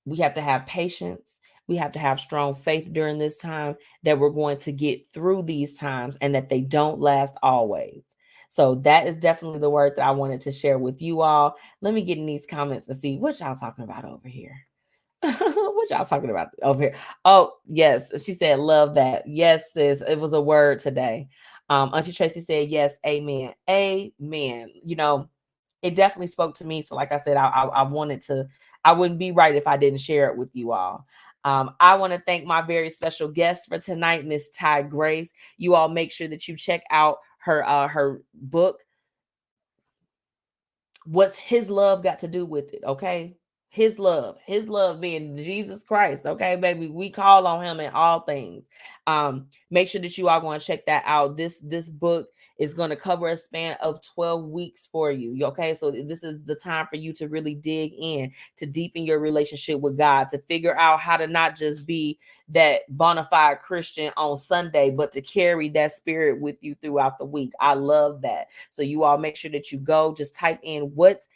we have to have patience. We have to have strong faith during this time that we're going to get through these times and that they don't last always. So that is definitely the word that I wanted to share with you all. Let me get in these comments and see what y'all talking about over here. What y'all talking about over here? Oh, yes. She said, love that. Yes, sis. It was a word today. Auntie Tracy said, yes, amen. Amen. It definitely spoke to me. So like I said, I wouldn't be right if I didn't share it with you all. I want to thank my very special guest for tonight, Miss Ty Grase. You all make sure that you check out her book. What's His Love got to do with it? Okay. His love being Jesus Christ. Okay, baby. We call on him in all things. Make sure that you are going to check that out. This book is going to cover a span of 12 weeks for you. Okay, so this is the time for you to really dig in, to deepen your relationship with God, to figure out how to not just be that bona fide Christian on Sunday, but to carry that spirit with you throughout the week. I love that. So you all make sure that you go, just type in what's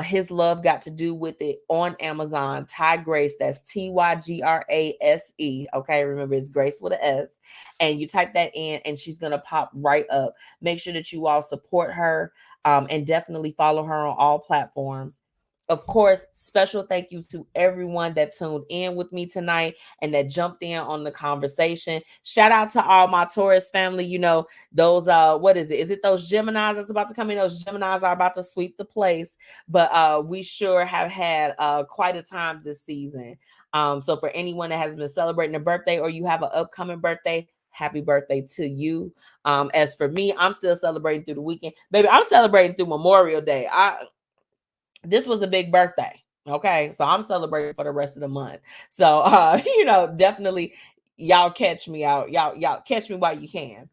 His Love got to do with it on Amazon. Ty Grase, that's Tygrase. Okay, remember it's Grace with an S. And you type that in and she's going to pop right up. Make sure that you all support her and definitely follow her on all platforms. Of course, special thank you to everyone that tuned in with me tonight and that jumped in on the conversation. Shout out to all my Taurus family. Those, what is it? Is it those Geminis that's about to come in? Those Geminis are about to sweep the place. But we sure have had quite a time this season. So for anyone that has been celebrating a birthday or you have an upcoming birthday, happy birthday to you. As for me, I'm still celebrating through the weekend. Baby, I'm celebrating through Memorial Day. This was a big birthday. Okay. So I'm celebrating for the rest of the month. So, definitely y'all catch me out. Y'all catch me while you can.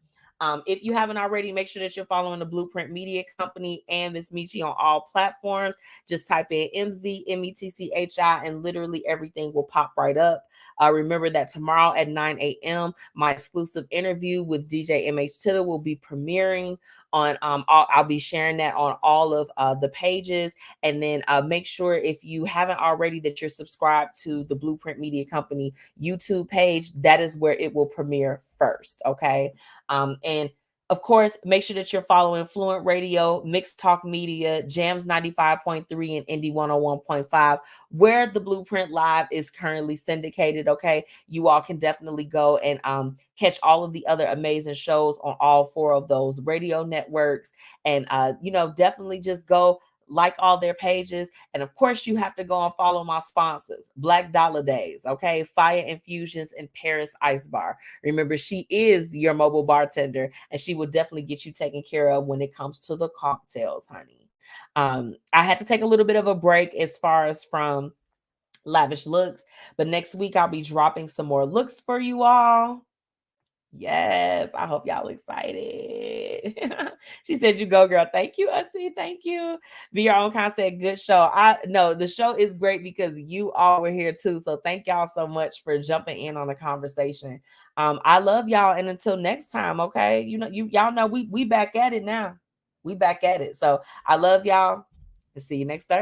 If you haven't already, make sure that you're following the Blueprint Media Company and MzMetchi on all platforms. Just type in MzMetchi and literally everything will pop right up. Remember that tomorrow at 9 a.m., my exclusive interview with DJ MH will be premiering on I'll be sharing that on all of the pages. And then make sure, if you haven't already, that you're subscribed to the Blueprint Media Company YouTube page. That is where it will premiere first. Okay. And of course, make sure that you're following Fluent Radio, Mixed Talk Media, Jams 95.3, and Indie 101.5, where the Blueprint Live is currently syndicated. Okay, you all can definitely go and catch all of the other amazing shows on all 4 of those radio networks. And definitely just go like all their pages. And of course, you have to go and follow my sponsors, Black Dollar Days, okay, Fiya Infusions, and Paris Ice Bar. Remember, she is your mobile bartender, and she will definitely get you taken care of when it comes to the cocktails, honey. I had to take a little bit of a break as far as from Lavish looks, but next week I'll be dropping some more looks for you all. Yes, I hope y'all excited. She said, "You go, girl." Thank you, Auntie. Thank you. Be Your Own Concept. Good show. I know the show is great because you all were here too. So thank y'all so much for jumping in on the conversation. I love y'all, and until next time, okay. Y'all know we back at it now. We back at it. So I love y'all. See you next Thursday.